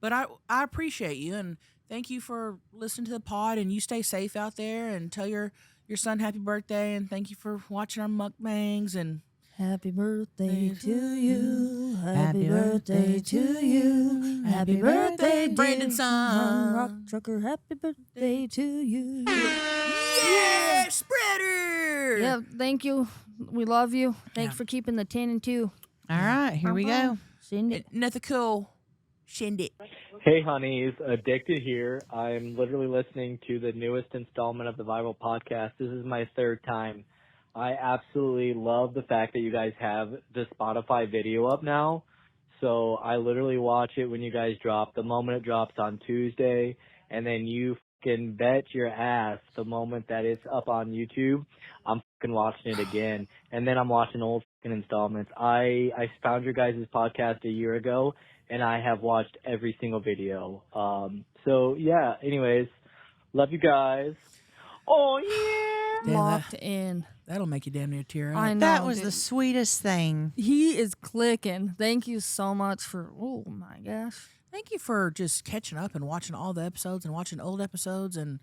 But I appreciate you, and thank you for listening to the pod, and you stay safe out there, and tell your son happy birthday, and thank you for watching our mukbangs, and happy birthday to you. Happy birthday to you. Happy birthday, Brandon son. Rock trucker, happy birthday to you. Yeah, spreader. Yeah, thank you. We love you. Thanks for keeping the 10 and 2. All right, here we go. Send it. Nothing cool. Send it. Hey, honeys. Addicted here. I'm literally listening to the newest installment of the Viral Podcast. This is my third time. I absolutely love the fact that you guys have the Spotify video up now. So I literally watch it when you guys drop, the moment it drops on Tuesday, and then you can bet your ass the moment that it's up on YouTube, I'm fucking watching it again. And then I'm watching old fucking installments. I found your guys' podcast a year ago, and I have watched every single video. So, yeah, anyways, love you guys. Oh, yeah. Locked in. That'll make you damn near tear up. I know. That was the sweetest thing. He is clicking. Thank you so much for, oh my gosh. Thank you for just catching up and watching all the episodes and watching old episodes. And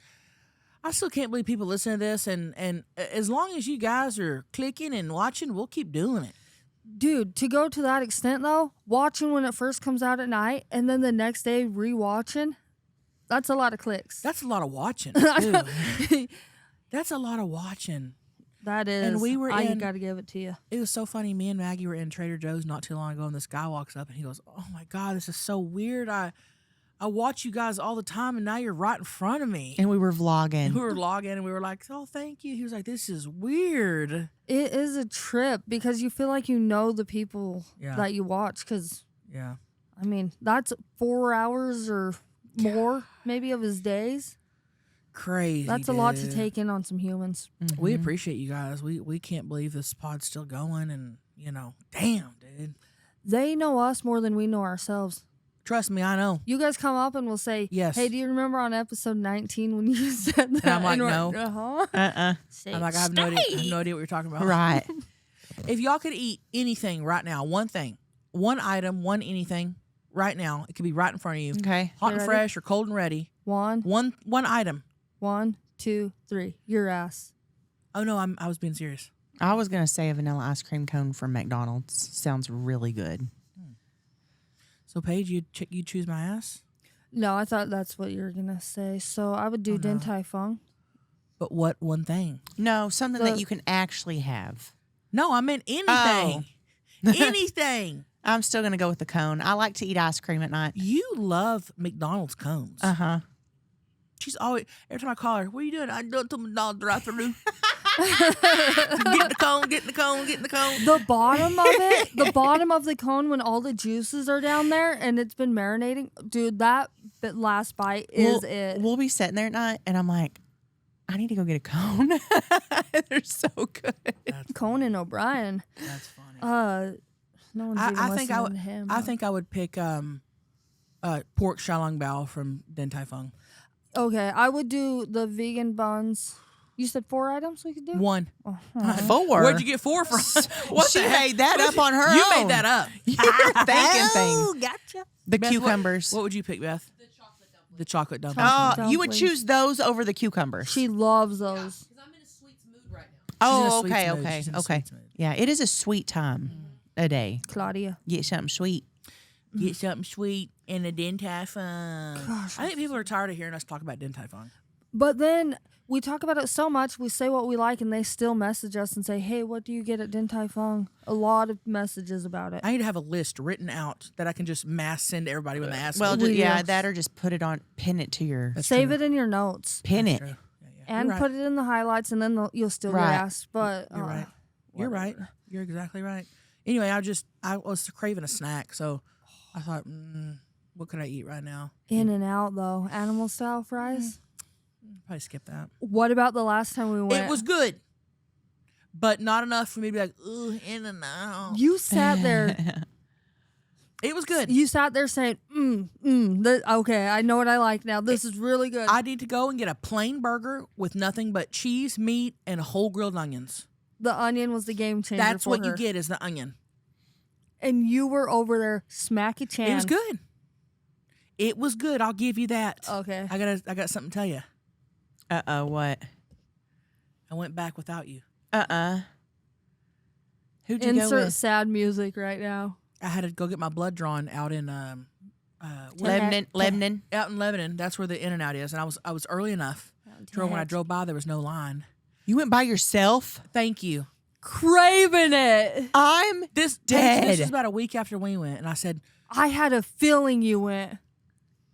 I still can't believe people listen to this. And as long as you guys are clicking and watching, we'll keep doing it. Dude, to go to that extent, though, watching when it first comes out at night and then the next day rewatching, that's a lot of clicks. That's a lot of watching, too. That's a lot of watching. That is. And we were I in, got to give it to you. It was so funny. Me and Maggie were in Trader Joe's not too long ago, and this guy walks up and he goes, "Oh my God, this is so weird. I watch you guys all the time, and now you're right in front of me." And we were vlogging. We were vlogging, and we were like, "Oh, thank you." He was like, "This is weird." It is a trip because you feel like you know the people that you watch. Because, I mean, that's 4 hours or more maybe of his days. Crazy. That's a lot to take in on some humans. Mm-hmm. We appreciate you guys. We can't believe this pod's still going, and damn, dude. They know us more than we know ourselves. Trust me, I know. You guys come up and will say, yes. Hey, do you remember on episode 19 when you said that? And I'm like, no. I'm like, I have no idea what you're talking about. Right. If y'all could eat anything right now, one thing, one item, one anything right now, it could be right in front of you. Okay. Hot and fresh or cold and ready. One item. 1, 2, 3. Your ass. Oh, no, I was being serious. I was going to say a vanilla ice cream cone from McDonald's. Sounds really good. So Paige, you choose my ass? No, I thought that's what you were gonna say. So I would do Din Tai Fung. But what one thing? No, something that you can actually have. No, I meant anything. Anything. I'm still going to go with the cone. I like to eat ice cream at night. You love McDonald's cones. Uh-huh. She's always, every time I call her, what are you doing? I'm doing to McDonald's drive-through. Get the cone, get the cone, get the cone. The bottom of it, the bottom of the cone when all the juices are down there and it's been marinating. Dude, that last bite is it. We'll be sitting there at night and I'm like, I need to go get a cone. They're so good. Conan O'Brien. That's funny. No one's even listening to him. I think I would pick pork shalong bao from Din Tai Fung. Okay, I would do the vegan buns. You said 4 items we could do? 1. Oh, 4? Where'd you get 4 from? What she the heck? made that up on her You own. made that up. You're thinking things. Oh, gotcha. The Beth, cucumbers. What would you pick, Beth? The chocolate dumpling. Chocolate You would dumplings. choose those over the cucumbers. She loves those. She's in a sweets mood. Okay. She's in a sweets mood. Yeah, it is a sweet time a day. Claudia. Get something sweet. Get something sweet in a Din Tai Fung. Gosh, I think people are tired of hearing us talk about Din Tai Fung. But then we talk about it so much, we say what we like, and they still message us and say, hey, what do you get at Din Tai Fung? A lot of messages about it. I need to have a list written out that I can just mass send to everybody when they ask Well, me. yeah, that or just put it on, pin it to your, Save it in your notes. pin it. True. And You're put it in the highlights, and then you'll still Right. get asked. But You're right. You're right. You're exactly right. Anyway, I was craving a snack, so I thought, what can I eat right now? In and Out, though. Animal style fries. Probably skip that. What about the last time we went? It was good, but not enough for me to be like, ooh, In and Out. You sat there. It was good. You sat there saying, okay, I know what I like now. This is really good. I need to go and get a plain burger with nothing but cheese, meat, and whole grilled onions. The onion was the game changer. That's for what her. you get is the onion. And you were over there smacky chan. It was good. It was good. I'll give you that. Okay. I got something to tell you. What? I went back without you. Who'd you go Insert with? sad music right now. I had to go get my blood drawn out in Lebanon. Out in Lebanon. That's where the In and Out is, and I was early enough. When I drove by, there was no line. You went by yourself? Thank you. Craving it. I'm dead. This was about a week after we went, and I said, I had a feeling you went.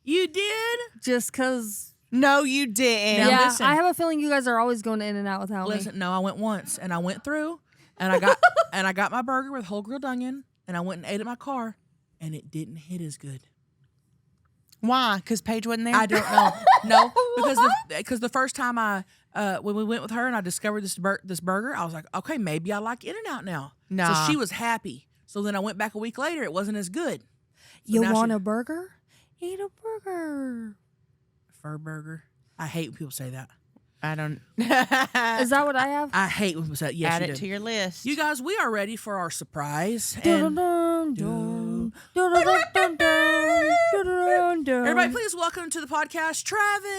You did? Just because. No, you didn't. Now Yeah, listen. I have a feeling you guys are always going In and Out without me. Listen, no, I went once, and I went through, and I got my burger with whole grilled onion, and I went and ate at my car, and it didn't hit as good. Why? Because Paige wasn't there? I don't know. No, because the first time when we went with her and I discovered this burger, I was like, okay, maybe I like In and Out now. Nah. So she was happy. So then I went back a week later. It wasn't as good. So You now want a burger? Eat a burger. fur burger? I hate when people say that. I don't. Is that what I have? I hate when people say that. Yes, Add you it do. to your list. You guys, we are ready for our surprise. Dun, And dun, dun, dun, dun, dun, dun, dun, dun, dun. everybody, please welcome to the podcast, Travis.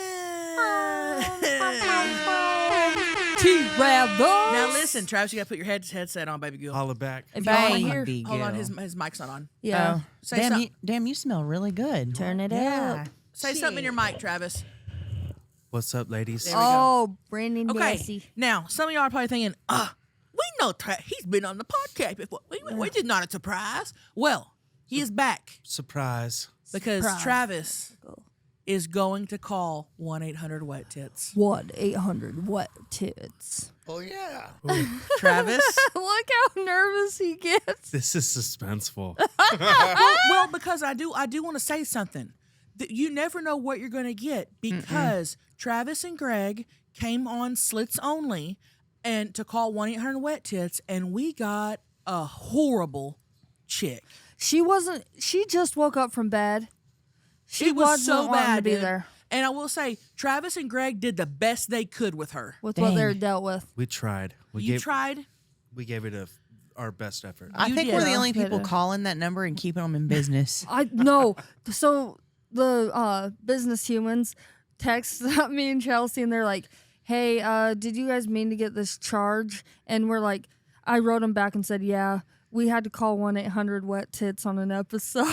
T-Ravis. Now listen, Travis, you got to put your headset on, baby girl. Holla back. If y'all want to hear, Baby Hold on, girl. his mic's not on. yeah, Say Damn, something. damn, you smell really good. turn it Yeah. up. Say something in your mic, Travis. What's up, ladies? There we go. Oh, Brandon Okay, Dassey. now some of y'all are probably thinking, we know he's been on the podcast before. We did not a surprise. Well, he is back Surprise. because Surprise. Travis is going to call 1-800-WET-TITS. 1-800-WET-TITS. Oh, yeah. Travis? Look how nervous he gets. This is suspenseful. well, because I do want to say something. You never know what you're going to get because Travis and Greg came on Slits Only and to call 1-800-WET-TITS, and we got a horrible chick. She just woke up from bed. She It was wasn't so wanting bad to be dude. there And I will say, Travis and Greg did the best they could with her. with what they're Dang. dealt with. We tried. You tried. We gave it our best effort. I You think did. we're the Yeah. only people Yeah. calling that number and keeping them in business. I no. So the business humans text me and Chelcie, and they're like, "Hey, did you guys mean to get this charge?" And we're like, I wrote them back and said, "Yeah, we had to call 1-800-WET-TITS on an episode."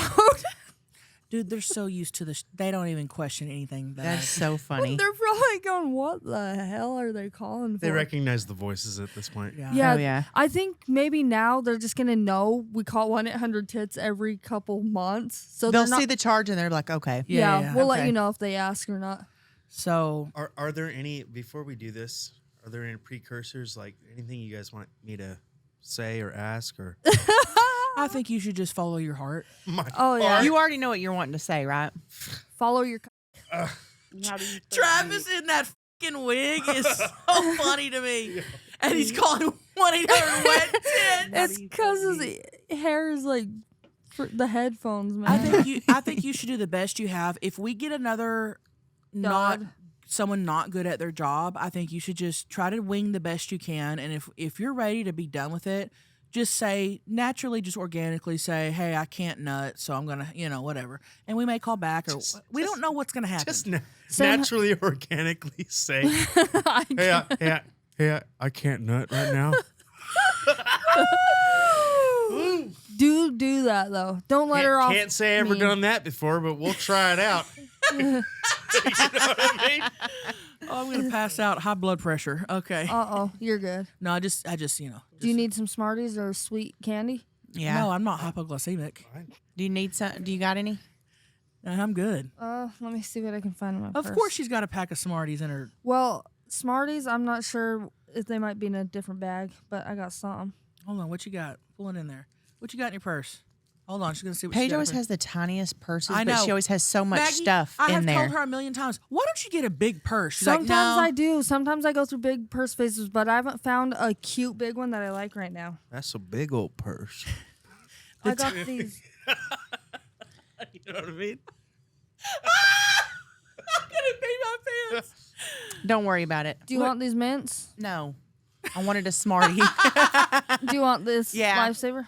Dude, they're so used to this. They don't even question anything. That's so funny. They're probably going, what the hell are they calling for? They recognize the voices at this point. Yeah, Oh, yeah. I think maybe now they're just gonna know we call 1-800-TITS every couple months, so They'll they're not, see the charge and they're like, okay. Yeah, we'll let Okay. you know if they ask or not. So, Are there any, before we do this, are there any precursors, like anything you guys want me to say or ask? Or I think you should just follow your heart. Oh yeah, You already know what you're wanting to say, right? follow your. Travis in that fucking wig is so funny to me. And he's calling 1-800-WET-TITS. It's because his hair is like for the headphones, man. I think you should do the best you have. If we get another someone not good at their job, I think you should just try to wing the best you can. And if you're ready to be done with it, just say naturally, just organically say, "Hey, I can't nut, so I'm gonna, whatever." And we may call back, or we don't know what's gonna happen. just naturally, organically say, "Hey, I can't nut right now." Do that though. Don't let her off. Can't say I ever me. done that before, but we'll try it out. You know what I mean? Oh, I'm gonna pass out. High blood pressure. Okay. You're good. No, I just, Do you need some Smarties or sweet candy? Yeah. No, I'm not hypoglycemic. Do you need some? Do you got any? I'm good. Let me see what I can find in my Of purse. course, she's got a pack of Smarties in her. Well, Smarties, I'm not sure if they might be in a different bag, but I got some. Hold on, what you got? Pull it in there. What you got in your purse? Hold on, she's gonna see what Paige she got in always her- has the tiniest purses, I know. but she always has so much Maggie, stuff I in have there. told her a million times. Why don't you get a big purse? She's Sometimes like, no. I do. Sometimes I go through big purse phases, but I haven't found a cute big one that I like right now. That's a big old purse. I got these. You know what I mean? I'm gonna pee my pants. Don't worry about it. Do you want these mints? No. I wanted a Smartie. Do you want this Lifesaver?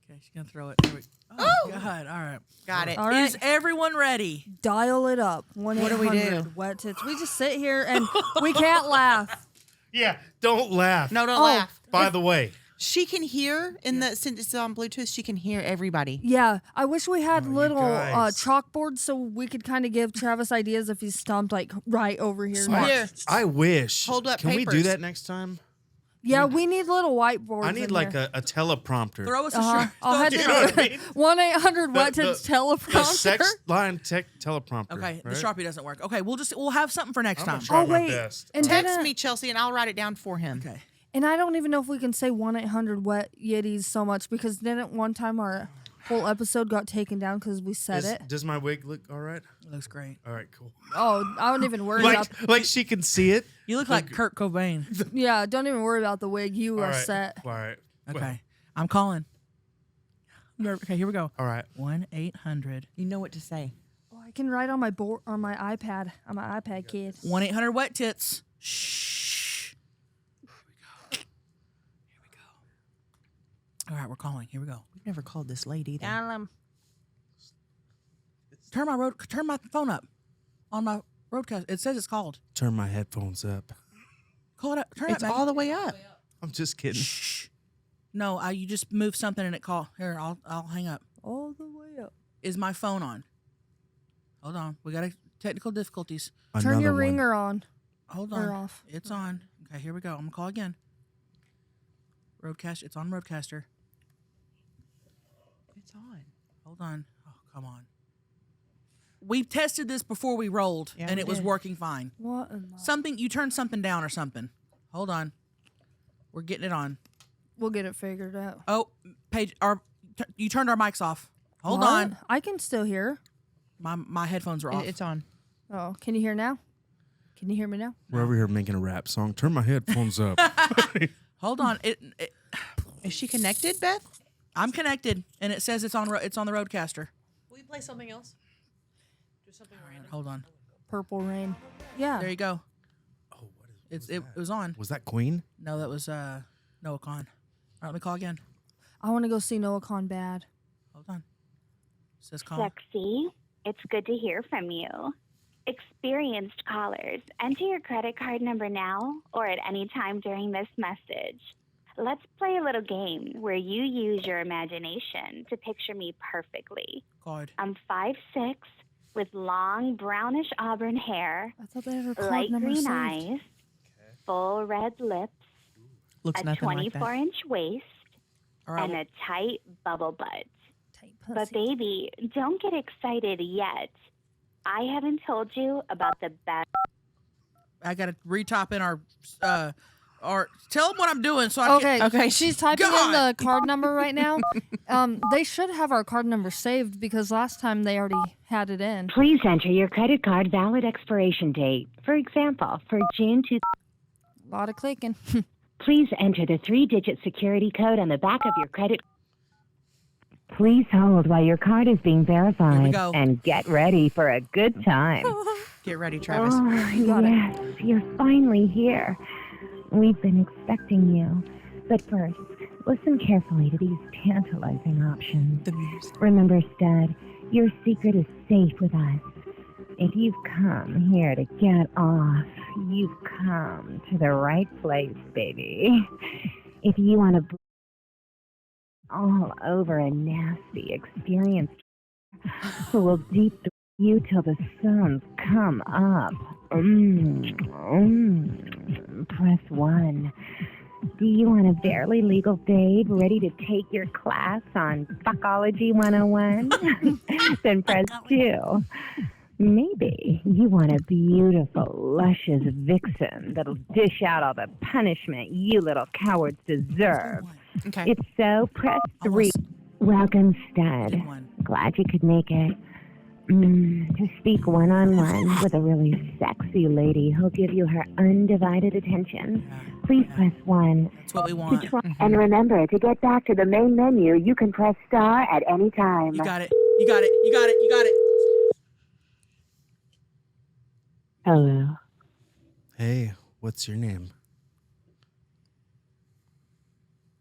Okay, she's gonna throw it. There we Oh, God. All right. Got it. All right. Is everyone ready? Dial it up. 1-800 Wet Tits. We just sit here and we can't laugh. Yeah, don't laugh. No, don't laugh. By the way, She can hear since it's on Bluetooth. She can hear everybody. Yeah, I wish we had little guys. chalkboards so we could kind of give Travis ideas if he's stumped like right over here. Here. I wish. Hold up Can we do papers. that next time? Yeah, we need little whiteboards. I need in like there. a teleprompter. Throw us a shirt. I'll head You know what I mean? 1-800 Wet Tits The teleprompter. sex line teleprompter. Okay, the right? Sharpie doesn't work. Okay, we'll have something for next I'm time. gonna try Oh, my wait. best. And Text didn't- me, Chelsea, and I'll write it down for him. Okay. And I don't even know if we can say 1-800 Wet Yitties so much because didn't one time our whole episode got taken down because we said it? Does my wig look all right? It looks great. All right, cool. Oh, I don't even worry about. Like she can see it. You look like Kurt Cobain. Yeah, don't even worry about the wig. You All are right. set. All right. Okay, I'm calling. Okay, here we go. All right. 1-800. You know what to say. Oh, I can write on my board on my iPad. On my iPad, kid. 1-800 Wet Tits. Shh. Here we go. All right, we're calling. Here we go. We've never called this lady. Turn my phone up on my roadcast. It says it's called. Turn my headphones up. Call it up. Turn It's it up. all the way up. I'm just kidding. Shh. No, you just move something and it call. Here, I'll hang up. All the way up. Is my phone on? Hold on. We got technical difficulties. Turn your Another one. ringer on. Hold Or on. off. It's on. Okay, here we go. I'm gonna call again. Roadcast. It's on Roadcaster. It's on. Hold on. Oh, come on. We tested this before we rolled, Yeah, and we it was did. working fine. What? In the... Something you turned something down or something. Hold on. We're getting it on. We'll get it figured out. Oh, Paige, you turned our mics off. Hold What? on. I can still hear. My headphones are off. It's on. Oh, can you hear now? Can you hear me now? We're over here making a rap song. Turn my headphones up. Hold on. Is she connected, Beth? I'm connected, and it says it's on the Roadcaster. Will you play something else? Do something random. Hold on. Purple Rain. Yeah. There you go. Oh, what is It was on. Was that Queen? No, that was Noah Khan. All right, let me call again. I want to go see Noah Khan bad. Hold on. It says call. Lexi, it's good to hear from you. Experienced callers, enter your credit card number now or at any time during this message. let's play a little game where you use your imagination to picture me perfectly. God. I'm 5'6", with long brownish auburn hair, I thought they had her card light number green saved. eyes, full red lips, Looks a nothing like that. 24-inch waist, All right. and a tight bubble butt. Tight But pussy. baby, don't get excited yet. I haven't told you about the best. I got to retop in our tell them what I'm doing so I Okay, can. Okay, she's typing in God. the card number right now. They should have our card number saved because last time they already had it in. Please enter your credit card valid expiration date. For example, for June 2. A lot of clicking. Please enter the 3-digit security code on the back of your credit. Please hold while your card is being verified. Here we go. And get ready for a good time. Get ready, Travis. Oh, got it. yes, you're finally here. We've been expecting you. But first, listen carefully to these tantalizing options. The music. Remember, stud, your secret is safe with us. If you've come here to get off, you've come to the right place, baby. If you want to all over a nasty experience who will deep through you till the suns come up. Press 1. Do you want a barely legal babe ready to take your class on Fuckology 101? Then press 2. Maybe you want a beautiful, luscious vixen that'll dish out all the punishment you little cowards deserve. Okay. If so, press 3. Welcome, stud. Good one. Glad you could make it. To speak one-on-one with a really sexy lady who'll give you her undivided attention, please press 1. That's what we want. And remember, to get back to the main menu, you can press star at any time. You got it. You got it. You got it. You got it. Hello. Hey, what's your name?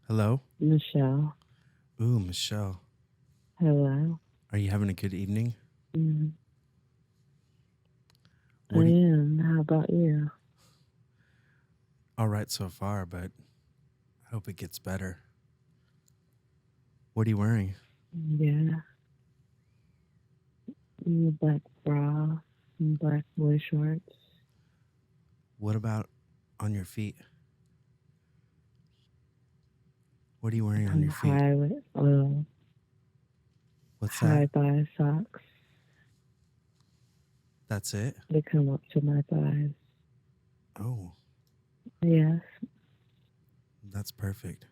Hello? Michelle. Ooh, Michelle. Hello. Are you having a good evening? Mm. I What do you- am. How about you? All right so far, but I hope it gets better. What are you wearing? Yeah. Black bra and black boy shorts. What about on your feet? What are you wearing on your feet? High with What's high that? thigh socks. That's it? They come up to my thighs. Oh, Yes. that's perfect.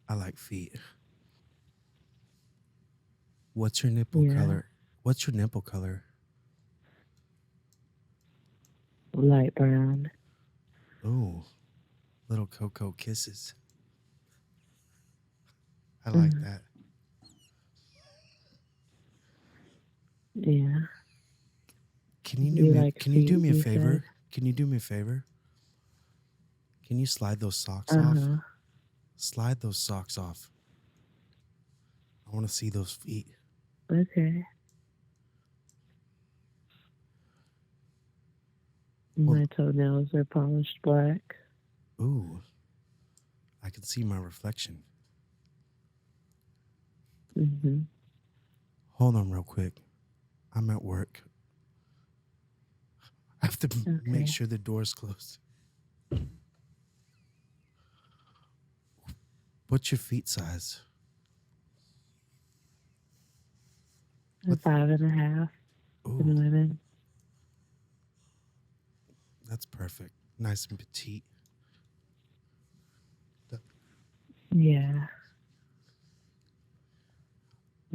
I like feet. What's your nipple Yeah. color? What's your nipple color? Light brown. Oh, little cocoa kisses. I like that. Yeah. Can you You do me? like Can you do feet, me a you favor? said? Can you do me a favor? Can you slide those socks off? Uh-huh. Slide those socks off. I want to see those feet. Okay. Well- My toenails are polished black. Ooh, I can see my reflection. Mm-hmm. Hold on real quick. I'm at work. I have to make Okay. sure the door's closed. What's your feet size? A 5.5 Ooh, in women. that's perfect. Nice and petite. Yeah.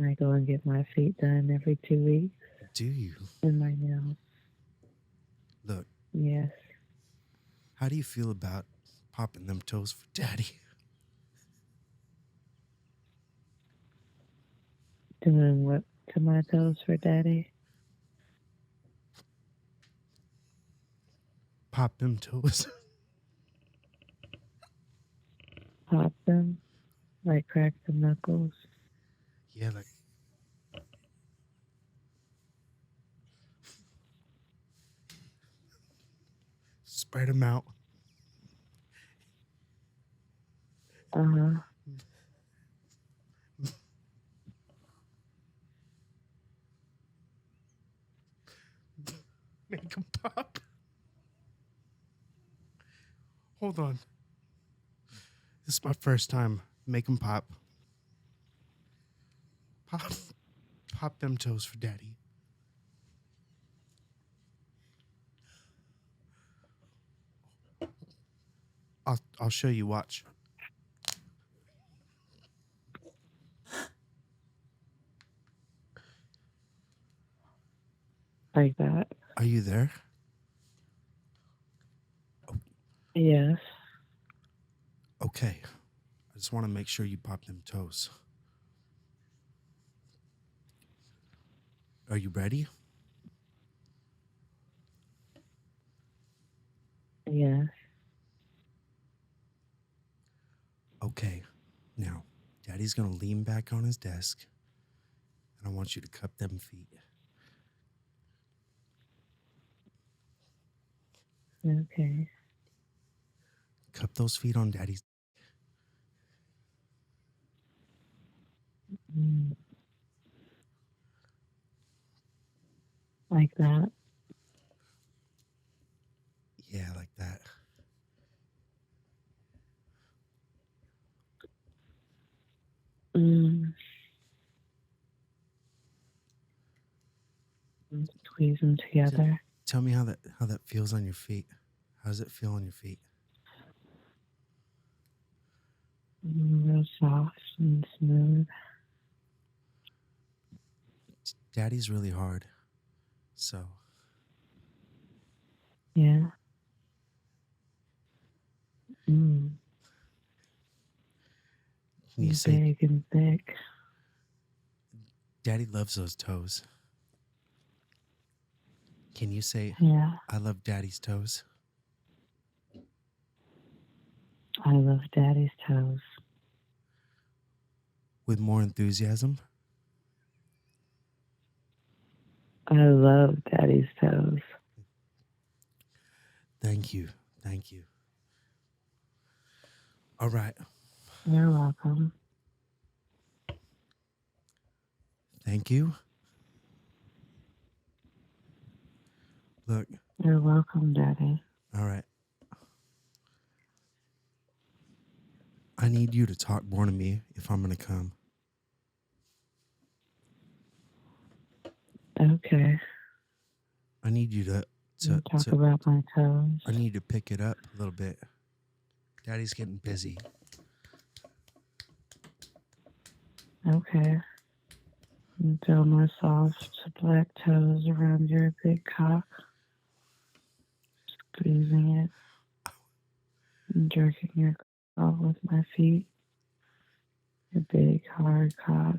I go and get my feet done every 2 weeks Do you? and my nails. Look, Yes. how do you feel about popping them toes for daddy? Doing what to my toes for daddy? Pop them toes. Pop them? Like crack the knuckles? Yeah, like. Spread them out. Uh-huh. Make them pop. Hold on. This is my first time. Make them pop. Pop. Pop them toes for daddy. I'll show you. Watch. Like that. Are you there? Yes. Okay. I just want to make sure you pop them toes. Are you ready? Yes. Okay. Now, daddy's going to lean back on his desk, and I want you to cup them feet. Okay. Cup those feet on daddy's. Mm. Like that. Yeah, like that. Mm. Squeeze them together. Tell me how that feels on your feet. How does it feel on your feet? Real soft and smooth. Daddy's really hard. So. Yeah. Mm. Can you say big and thick? Daddy loves those toes? Can you say, Yeah. I love daddy's toes? I love daddy's toes. With more enthusiasm? I love daddy's toes. Thank you. Thank you. All right. You're welcome. Thank you. Look. You're welcome, Daddy. All right. I need you to talk more to me if I'm going to come. Okay. I need you to talk about my toes. I need to pick it up a little bit. Daddy's getting busy. Okay. Until my soft black toes around your big cock. Squeezing it. And jerking your cock off with my feet. Your big hard cock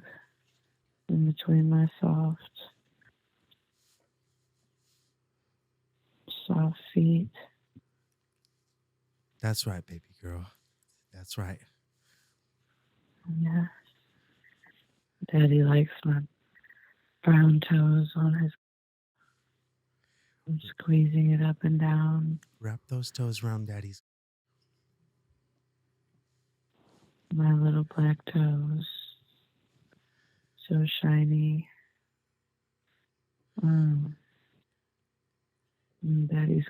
in between my soft feet. That's right, baby girl. That's right. Yeah. Daddy likes my brown toes on his. I'm squeezing it up and down. Wrap those toes around daddy's. My little black toes. So shiny. Daddy's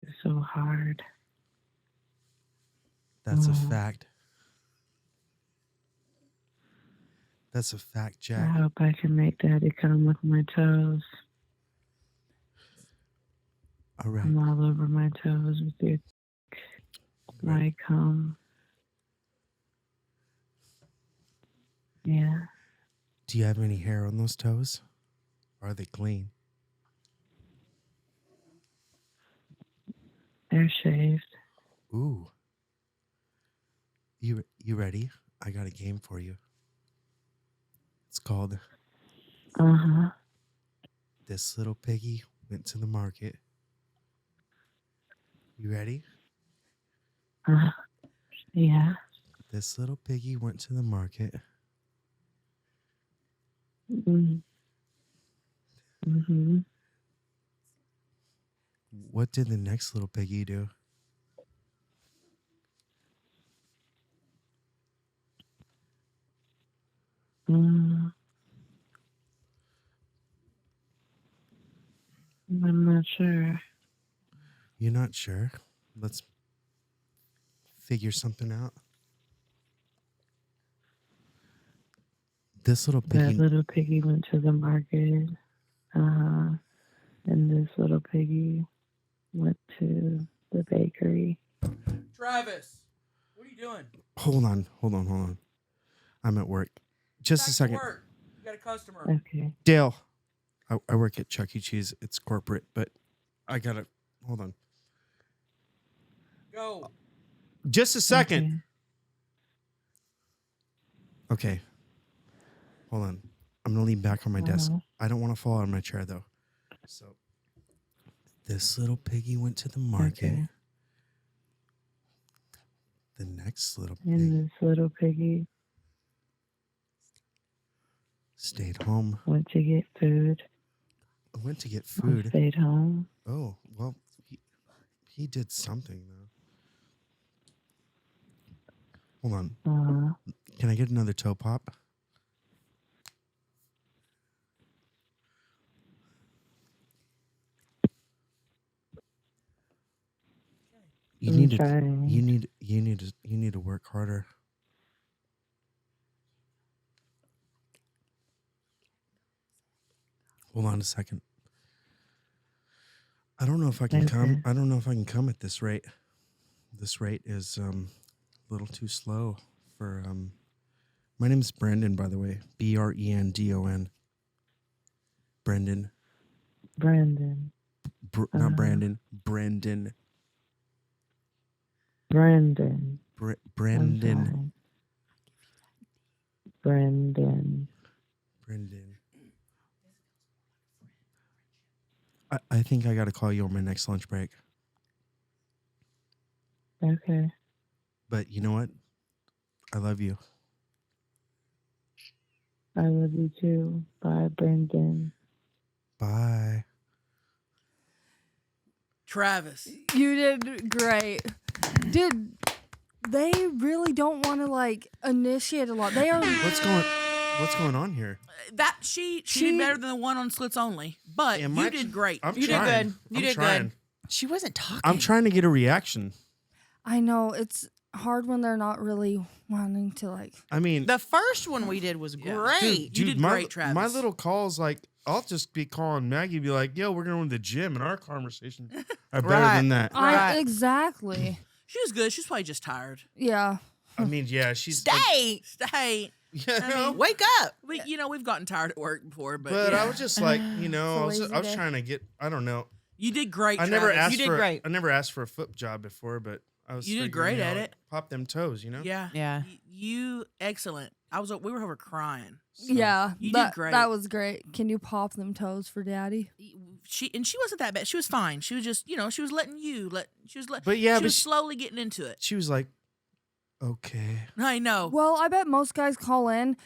is so hard. That's a fact. That's a fact, Jack. I hope I can make Daddy come with my toes. All right. I'm all over my toes with your right cum. Yeah. Do you have any hair on those toes? Are they clean? They're shaved. Ooh. You ready? I got a game for you. It's called This Little Piggy Went to the Market. You ready? Yeah. This little piggy went to the market. Mm-hmm. What did the next little piggy do? I'm not sure. You're not sure? Let's figure something out. This little piggy. That little piggy went to the market. And this little piggy went to the bakery. Travis, what are you doing? Hold on. I'm at work. Just a second. Work. You got a customer. Okay. Dale, I work at Chuck E. Cheese. It's corporate, but I gotta hold on. Go. Just a second. Okay. Hold on. I'm gonna lean back on my desk. I don't want to fall out of my chair though. So this little piggy went to the market. Okay. The next little pig And this little piggy stayed home. went to get food. I went to get I food. stayed home. Oh, well, he did something though. Hold on. Can I get another toe pop? You need to work harder. Hold on a second. I don't know if I can come. I don't know if I can come at this rate. This rate is a little too slow for my name is Brendan, by the way. Brendon. Brendan. Brandon. Not Brandon. Brendan. Brendan. Brendan. Brendan. Brendan. I think I got to call you on my next lunch break. Okay. But you know what? I love you. I love you too. Bye, Brendan. Bye. Travis. You did great. Dude, they really don't want to like initiate a lot. They are. What's going on here? That she did better than the one on Slits Only, but you did great. You did good. You did good. She wasn't talking. I'm trying to get a reaction. I know it's hard when they're not really wanting to like. I mean, the first one we did was great. Dude, you did great, Travis. My little calls, like, I'll just be calling Maggie, be like, "Yo, we're going to the gym," and our conversation are better than that. Exactly. She was good. She's probably just tired. Yeah. I mean, yeah, she's Stay. Yeah, I mean, wake up. We've gotten tired at work before, but But yeah. I was just like, I was trying to get. I don't know. You did great. I never Travis. asked You did for. great. I never asked for a foot job before, but I was. You did figuring, great at it. Pop them toes, you know. Yeah. Yeah. You excellent. We were over crying. Yeah. You that, did great. That was great. Can you pop them toes for Daddy? She wasn't that bad. She was fine. She was just, she was letting you But yeah, she but was slowly getting into it. She was like, okay. I know. Well, I bet most guys call in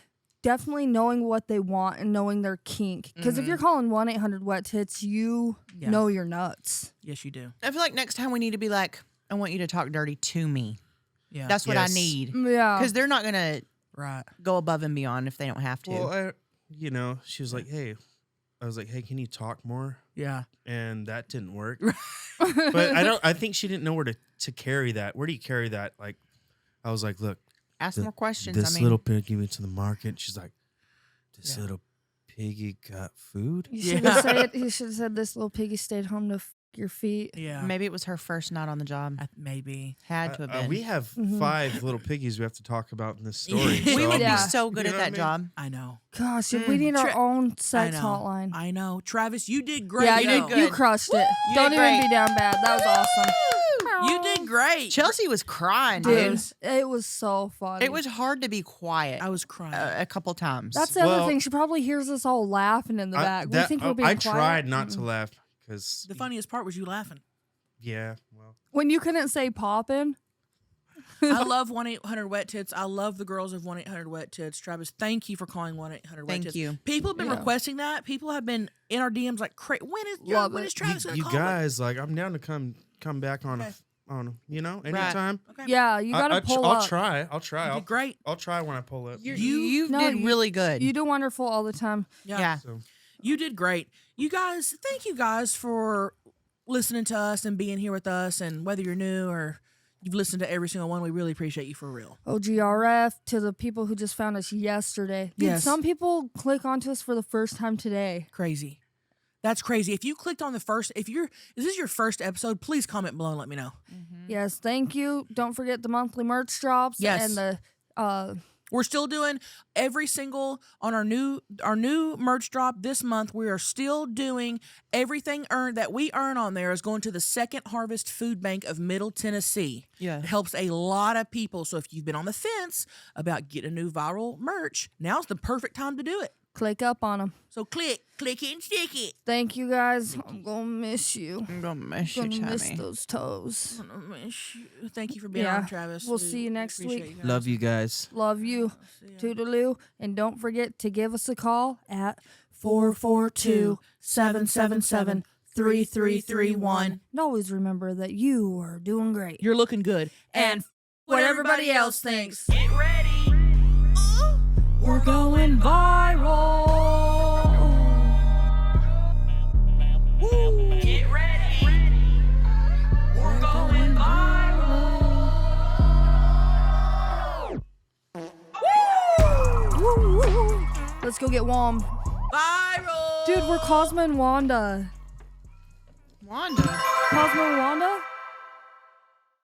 definitely knowing what they want and knowing their kink. Because if you're calling 1-800-WET-TITS, you know you're nuts. Yes, you do. I feel like next time we need to be like, I want you to talk dirty to me. Yeah. That's what I need. Yeah. Because they're not going to right go above and beyond if they don't have to. Well, she was like, hey. I was like, hey, can you talk more? Yeah. And that didn't work. But I think she didn't know where to carry that. Where do you carry that? Like, I was like, look. Ask more questions. This little piggy went to the market. She's like, this little piggy got food? You should have said you should have said this little piggy stayed home to your feet. Yeah. Maybe it was her first night on the job. Maybe. Had to have been. We have 5 little piggies we have to talk about in this story. We would be Yeah. so good You at know that what I mean? job. I know. Gosh, we need our own sex I know. hotline. I know. Travis, you did great. Yeah, You did good. you crushed it. You Don't did even great. be down bad. That was awesome. You did great. Chelcie was crying, Dude, dude. it was so funny. It was hard to be quiet. I was crying a couple times. That's the other thing. She probably hears us all laughing in the back. We think we're being I quiet. tried not to laugh because The funniest part was you laughing. yeah, well, When you couldn't say popping. I love 1-800-WET-TITS. I love the girls of 1-800-WET-TITS. Travis, thank you for calling 1-800-WET-TITS. Thank you. People have been requesting that. People have been in our DMs like, when is Travis going to you call guys, like, I'm down to come back on on them. You know, anytime. Okay. Yeah, you got to pull up. I'll try. I'll try. You did great. I'll try when I pull up. You did really good. You do wonderful all the time. Yeah. So, You did great. You guys, thank you guys for listening to us and being here with us. And whether you're new or you've listened to every single one, we really appreciate you for real. OGRF to the people who just found us yesterday. Dude, Yes. some people click onto us for the first time today. Crazy. That's crazy. If you clicked on the first, if this is your first episode, please comment below and let me know. Yes, thank you. Don't forget the monthly merch drops. Yes. And the We're still doing every single on our new merch drop this month. We are still doing everything that we earn on there is going to the Second Harvest Food Bank of Middle Tennessee. Yeah. It helps a lot of people. So if you've been on the fence about getting a new viral merch, now's the perfect time to do it. click up on them. So click it and stick it. Thank you guys. I'm gonna miss you. I'm gonna miss you, miss Tammy. those toes. I'm gonna miss you. Thank you for being on, Travis. We'll see you next appreciate week. you guys. love you guys. Love you. Toodaloo. And don't forget to give us a call at 442-777-3331. And always remember that you are doing great. You're looking good. And what everybody else thinks. Get ready. We're going viral. Woo. Get ready. We're going viral. Woo. Let's go get Wom. Viral. Dude, we're Cosmo and Wanda. Wanda. Cosmo and Wanda?